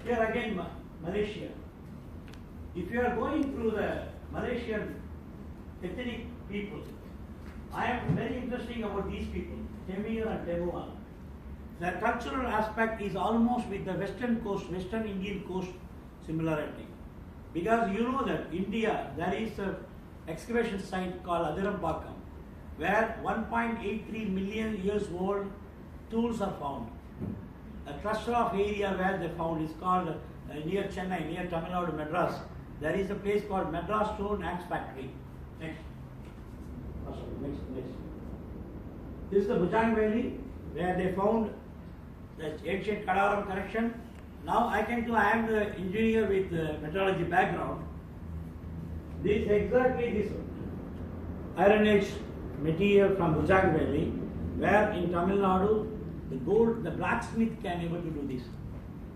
Here again, Malaysia. If you are going through the Malaysian ethnic people, I am very interesting about these people, Temir and Temuan. Their cultural aspect is almost with the western coast, western Indian coast similarity. Because you know that India, there is an excavation site called Adirampakam, where 1.83 million years old tools are found. A cluster of area where they found is called near Chennai, near Tamil Nadu, Madras. There is a place called Madras Stone Axe Factory. Next. Next. This is the Bujang Valley, where they found the ancient Kadaram connection. Now I am the engineer with meteorology background. This exactly this Iron Age material from Bujang Valley, where in Tamil Nadu the blacksmith can able to do this,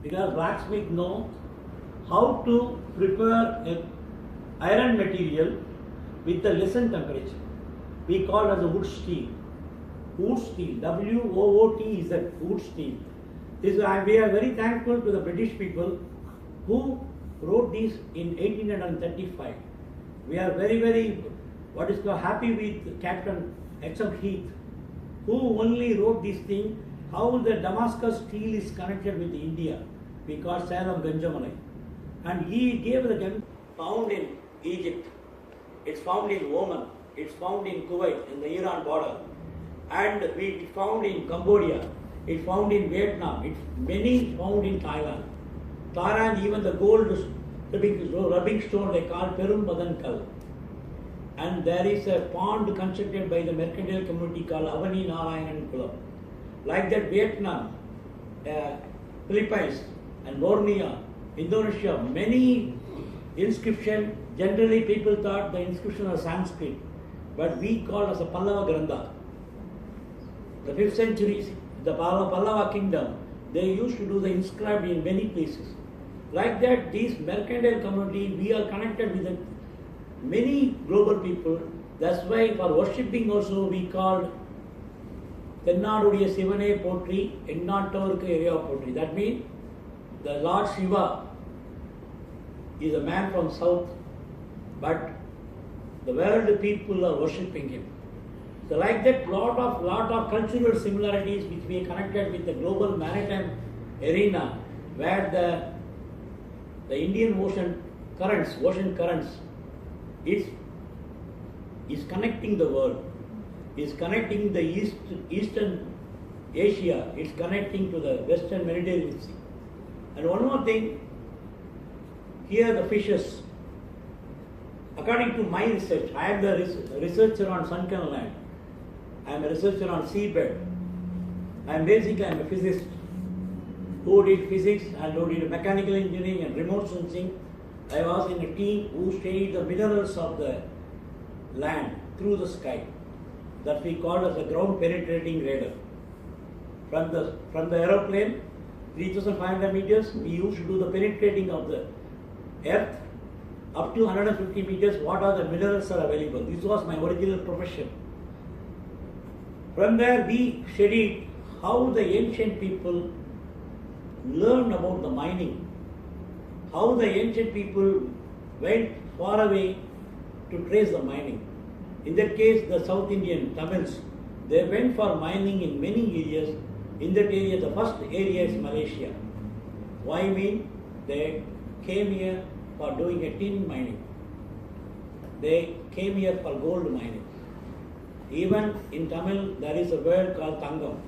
because blacksmith know how to prepare a iron material with a lessened temperature. We call it as a wood steel. Wood steel, WOOT is wood steel. We are very thankful to the British people who wrote this in 1835. We are very happy with Captain H.M. Heath, who only wrote this thing, how the Damascus steel is connected with India. We call Salem Ganjamalai. And he gave the gem found in Egypt, it's found in Oman, it's found in Kuwait, in the Iran border, and we found in Cambodia, it's found in Vietnam, it's many found in Thailand. Thailand, even the gold rubbing stone they call Perum Badankal. And there is a pond constructed by the mercantile community called Avani Narayanan Kulam. Like that, Vietnam, Philippines, and Borneo, Indonesia, many inscription. Generally, people thought the inscription was Sanskrit, but we call as a Pallava Grantha. The 5th century, the Pallava kingdom, they used to do the inscribed in many places. Like that, this mercantile community, we are connected with the many global people. That's why for worshipping also we called Tennadudiya Sivane Potri, Ennatorku Area Potri. That means the Lord Shiva is a man from south, but the world people are worshipping him. So like that, lot of cultural similarities which we connected with the global maritime arena, where the Indian ocean currents is connecting the world, is connecting the Eastern Asia, it's connecting to the Western Mediterranean Sea. And one more thing, here the fishes, according to my research, I am the researcher on sunken land, I am a researcher on seabed, I am a physicist who did physics and who did mechanical engineering and remote sensing. I was in a team who studied the minerals of the land through the sky, that we call as a ground penetrating radar. From the aeroplane, 3,500 meters, we used to do the penetrating of the earth up to 150 meters. What are the minerals are available? This was my original profession. From there, we studied how the ancient people learned about the mining, how the ancient people went far away to trace the mining. In that case, the South Indian Tamils, they went for mining in many areas. In that area, the first area is Malaysia. Why mean? They came here for doing a tin mining. They came here for gold mining. Even in Tamil, there is a word called Tangam,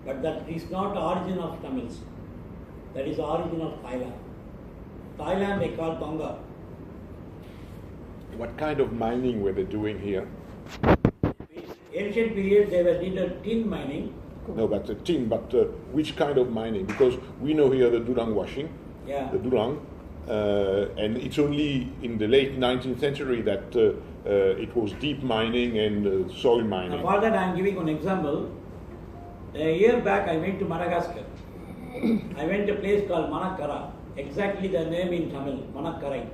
but that is not the origin of Tamils. That is the origin of Thailand. Thailand they call Tonga. What kind of mining were they doing here? In ancient period, they were neither tin mining. No, but which kind of mining? Because we know here the Durang washing, Yeah. the Durang, and it's only in the late 19th century that it was deep mining and soil mining. For that, I am giving one example. A year back, I went to Madagascar. I went to a place called Manakkara, exactly the name in Tamil, Manakkarai.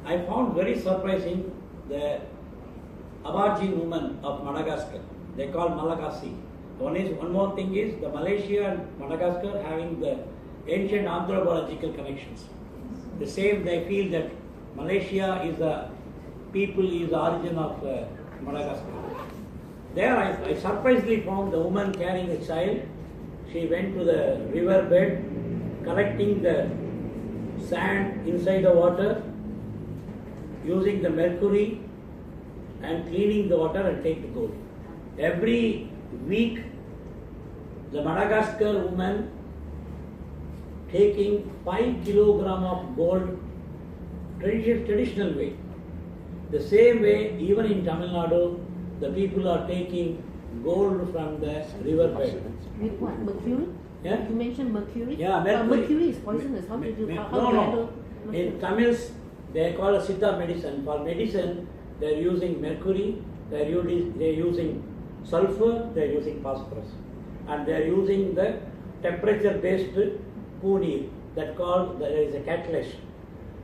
I found very surprising the Aborigine women of Madagascar. They call Malagasy. One more thing is the Malaysia and Madagascar having the ancient anthropological connections. The same they feel that Malaysia is the origin of Madagascar. There I surprisingly found the woman carrying a child. She went to the river bed, collecting the sand inside the water, using the mercury and cleaning the water and take the gold. Every week, the Madagascar woman taking 5 kilogram of gold, traditional way. The same way, even in Tamil Nadu, the people are taking gold from the river bed. With what? Mercury? Yeah? You mentioned mercury? Yeah, mercury. Mercury is poisonous. How do you No, handle no. mercury? In Tamils, they call it Siddha medicine. For medicine, they are using mercury, they are using sulfur, they are using phosphorus. And they are using the temperature-based punir, that called, there is a catalyst.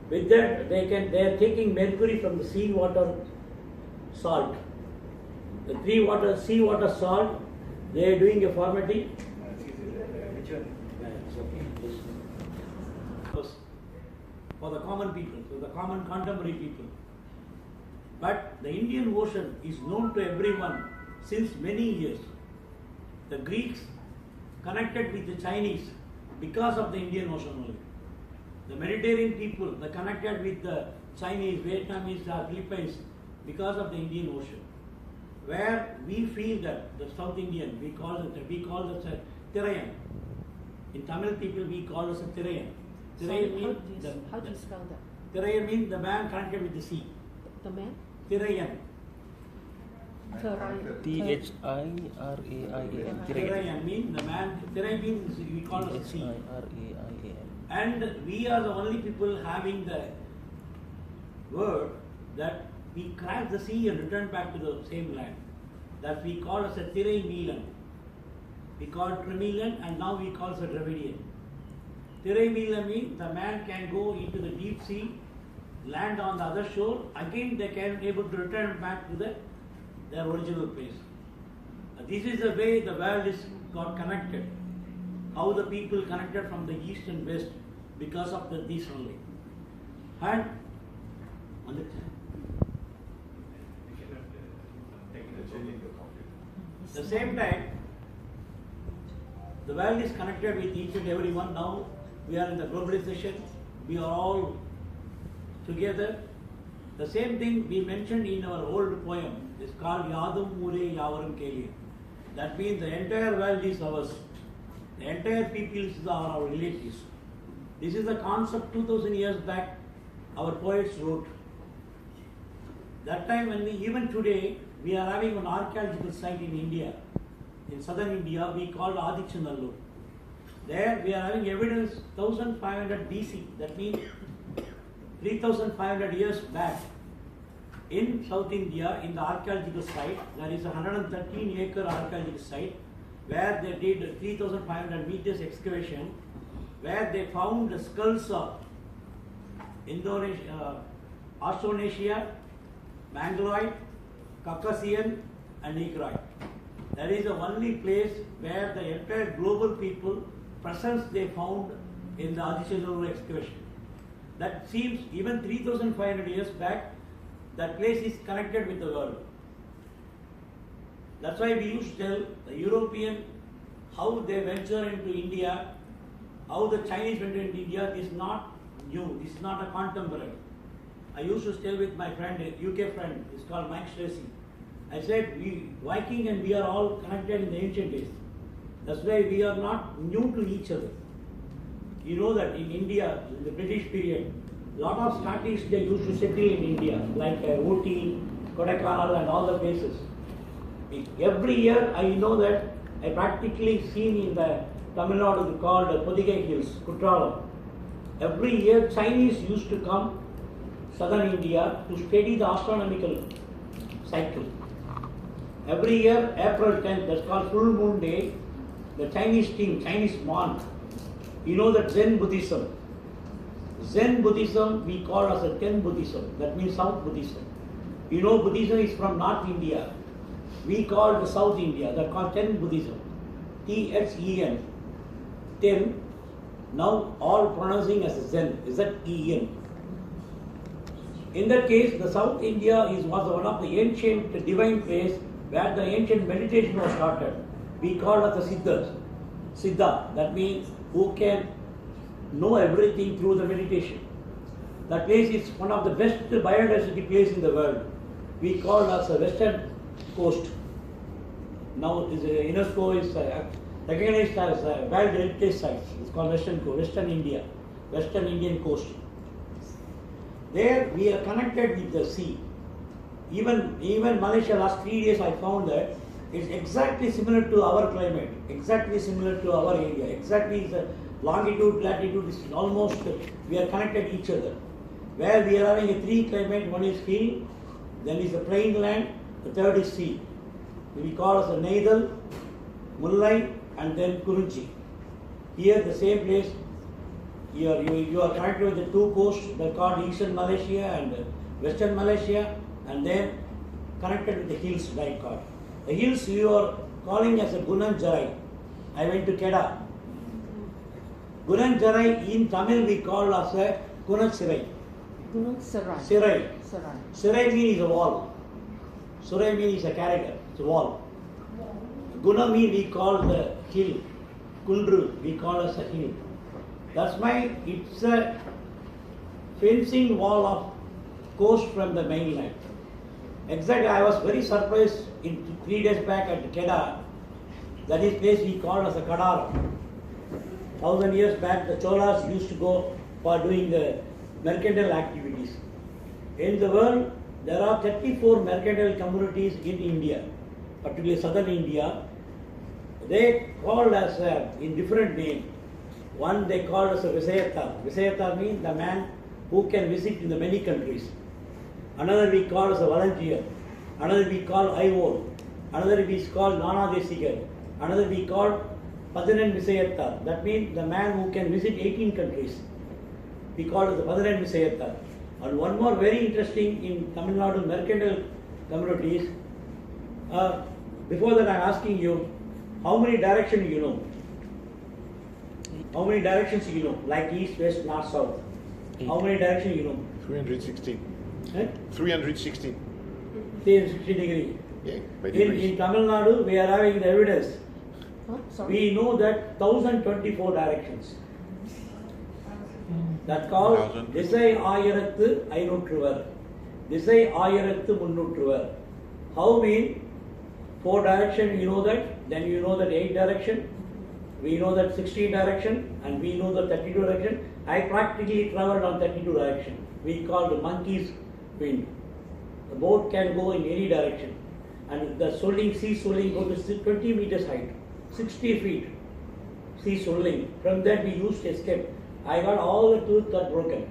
With that, they are taking mercury from the seawater salt. The seawater salt, they are doing a formatting. For the common people, for the common contemporary people. But the Indian Ocean is known to everyone since many years. The Greeks connected with the Chinese because of the Indian Ocean only. The Mediterranean people, they connected with the Chinese, Vietnamese, Philippines because of the Indian Ocean. Where we feel that the South Indian, we call it a Thirayan. In Tamil people, we call it a Thirayan. Thirayan means How do you spell that? Thirayan means the man connected with the sea. The man? Thirayan. Thirayan. Thirayan means the man. Thirayan means we call it sea. Thirayan. And we are the only people having the word that we cross the sea and return back to the same land. That we call as a Thirai Milan. We call it Tremilan and now we call it a Dravidian. Thirai Milan means the man can go into the deep sea, land on the other shore, again they can be able to return back to their original place. This is the way the world is got connected. How the people connected from the east and west because of these only. And on the same time, the world is connected with each and every one. Now we are in the globalization. We are all together. The same thing we mentioned in our old poem is called Yadum Mure Yavarum Keliya. That means the entire world is ours. The entire peoples are our relatives. This is the concept 2000 years back our poets wrote. That time when even today we are having an archaeological site in India, in southern India, we called Adichanallur. There we are having evidence 1500 BC, that means 3500 years back. In South India, in the archaeological site, there is a 113-acre archaeological site where they did 3500 meters excavation, where they found the skulls of Indonesia, Austronesia, Mongoloid, Caucasian and Negroid. That is the only place where the entire global people presence they found in the Adichanallur excavation. That seems even 3500 years back, that place is connected with the world. That's why we used to tell the European how they venture into India, how the Chinese went into India is not new, this is not a contemporary. I used to stay with my friend, a UK friend, he's called Mike Stracy. I said, we Viking and we are all connected in the ancient days. That's why we are not new to each other. You know that in India, in the British period, a lot of Scottish they used to settle in India, like Ooty, Kodaikanal and all the places. Every year I know that I practically seen in the Tamil Nadu called Podigai Hills, Kutralam. Every year Chinese used to come southern India to study the astronomical cycle. Every year, April 10th, that's called full moon day, the Chinese team, Chinese monk, you know that Zen Buddhism. Zen Buddhism we call as a Ten Buddhism, that means South Buddhism. You know Buddhism is from North India. We call the South India, they're called Ten Buddhism. T-H-E-N. Ten, now all pronouncing as Zen, Z-E-N. In that case, the South India was one of the ancient divine place where the ancient meditation was started. We call it the Siddhas. Siddha, that means who can know everything through the meditation. That place is one of the best biodiversity place in the world. We call it as a western coast. Now UNESCO is recognized as a World Heritage Site. It's called Western Coast, Western India, Western Indian coast. There we are connected with the sea. Even Malaysia, last 3 days I found that it's exactly similar to our climate, exactly similar to our area, exactly the longitude, latitude is almost, we are connected each other. Where we are having a three climate, one is hill, then is the plain land, the third is sea. We call as a Neidal, Mullai and then Kurunchi. Here the same place, you are connected with the two coasts, they're called Eastern Malaysia and Western Malaysia, and then connected with the hills like called. The hills you are calling as a Gunan Jarai. I went to Kedah. Gunan Jarai in Tamil we call as a Gunan Sirai. Gunung Serai. Sirai. Serai. Sirai means a wall. Surai means a character, it's a wall. Guna means we call the hill. Kundru we call as a hill. That's why it's a fencing wall of coast from the mainland. Exactly, I was very surprised in 3 days back at Kedah. That is place we call as a Kadara. 1000 years back, the Cholas used to go for doing the mercantile activities. In the world, there are 34 mercantile communities in India, particularly southern India. They called as in different names. One they called as a Visayata. Visayata means the man who can visit in the many countries. Another we call as a volunteer. Another we call Ivor. Another we call Nana Desigar. Another we call Padanan Visayata. That means the man who can visit 18 countries. We call it the Padanan Visayata. And one more very interesting in Tamil Nadu mercantile communities. Before that I am asking you, how many directions you know? How many directions you know? Like east, west, north, south. How many directions you know? 316. Eh? 316. 360 degree. Yeah, by In degrees. Tamil Nadu, we are having the evidence. Huh? Sorry. We know that 1024 directions. That called 1000. திசை ஆயிரத்து ஐநூற்றுவர், திசை ஆயிரத்து முன்னூற்றுவர். How mean 4 direction you know that, then you know that 8 direction, we know that 16 direction, and we know the 32 direction. I practically traveled on 32 direction. We call the monkey's wind. The boat can go in any direction, and the sea swelling go to 20 meters height, 60 feet sea swelling. From that we used to escape. I got all the tooth got broken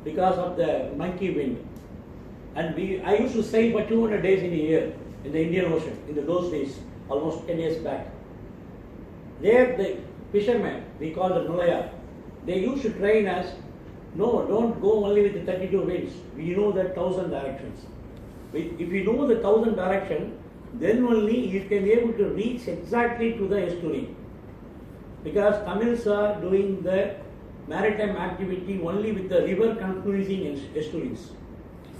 because of the monkey wind. And I used to sail for 200 days in a year in the Indian Ocean in those days, almost 10 years back. There the fishermen, we call the Nulaya, they used to train us, no, don't go only with the 32 winds. We know that 1000 directions. If you know the 1000 direction, then only you can be able to reach exactly to the estuary. Because Tamils are doing the maritime activity only with the river confluencing estuaries.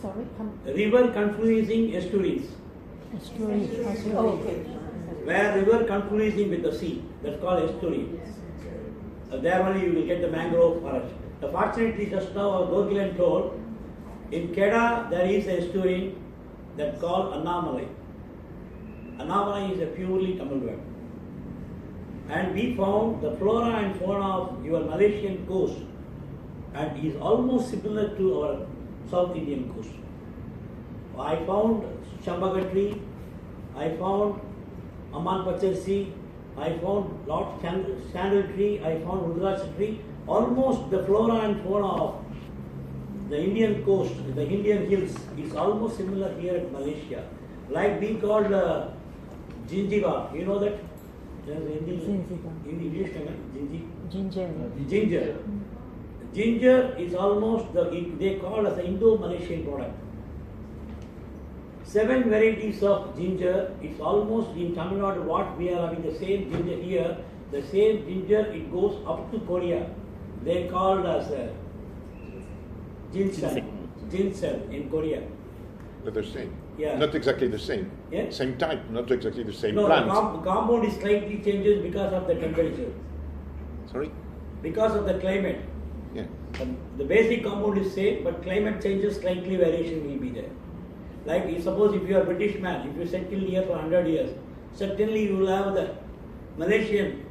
Sorry. River confluencing estuaries. Oh, okay. Where river confluencing with the sea, that's called estuary. There only you will get the mangrove forest. Fortunately, just now our Gorgilan told, in Keda there is a estuary that's called Annamalai. Annamalai is a purely Tamil word. And we found the flora and fauna of your Malaysian coast, and is almost similar to our South Indian coast. I found Chambaga tree, I found Amman Pacharsi, I found Lord Sandal tree, I found Rudraksha tree. Almost the flora and fauna of the Indian coast, the Indian hills, is almost similar here in Malaysia. Like we called Jinjiva, you know that? In English, ginger. Ginger is almost they call as an Indo-Malaysian product. 7 varieties of ginger. It's almost in Tamil Nadu what we are having the same ginger here. The same ginger, it goes up to Korea. They called as ginseng in Korea. But the same. Yeah. Not exactly the same. Yeah. Same type, not exactly the same No, plant. the compound is slightly changes because of the temperature, Sorry? because of the climate. Yeah. The basic compound is same, but climate changes, slightly variation will be there. Like suppose if you are a British man, if you settle here for 100 years, certainly you will have the Malaysian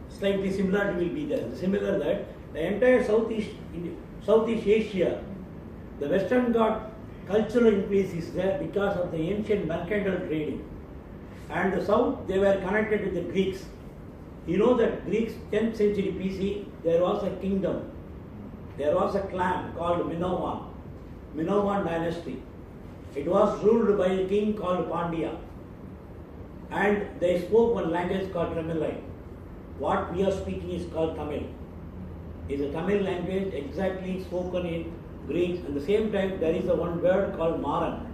slightly similar will be there. Similar that the entire Southeast Asia, the Western Ghat cultural influence is there because of the ancient mercantile trading. And the south, they were connected with the Greeks. You know that Greeks, 10th century BC, there was a kingdom. There was a clan called Minoan dynasty. It was ruled by a king called Pandya. And they spoke one language called Tamilite. What we are speaking is called Tamil. Is a Tamil language exactly spoken in Greek. At the same time, there is a one word called Maran.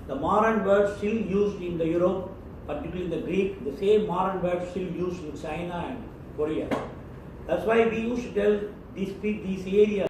The Maran word still used in the Europe, particularly in the Greek. The same Maran word still used in China and Korea. That's why we used to tell these areas.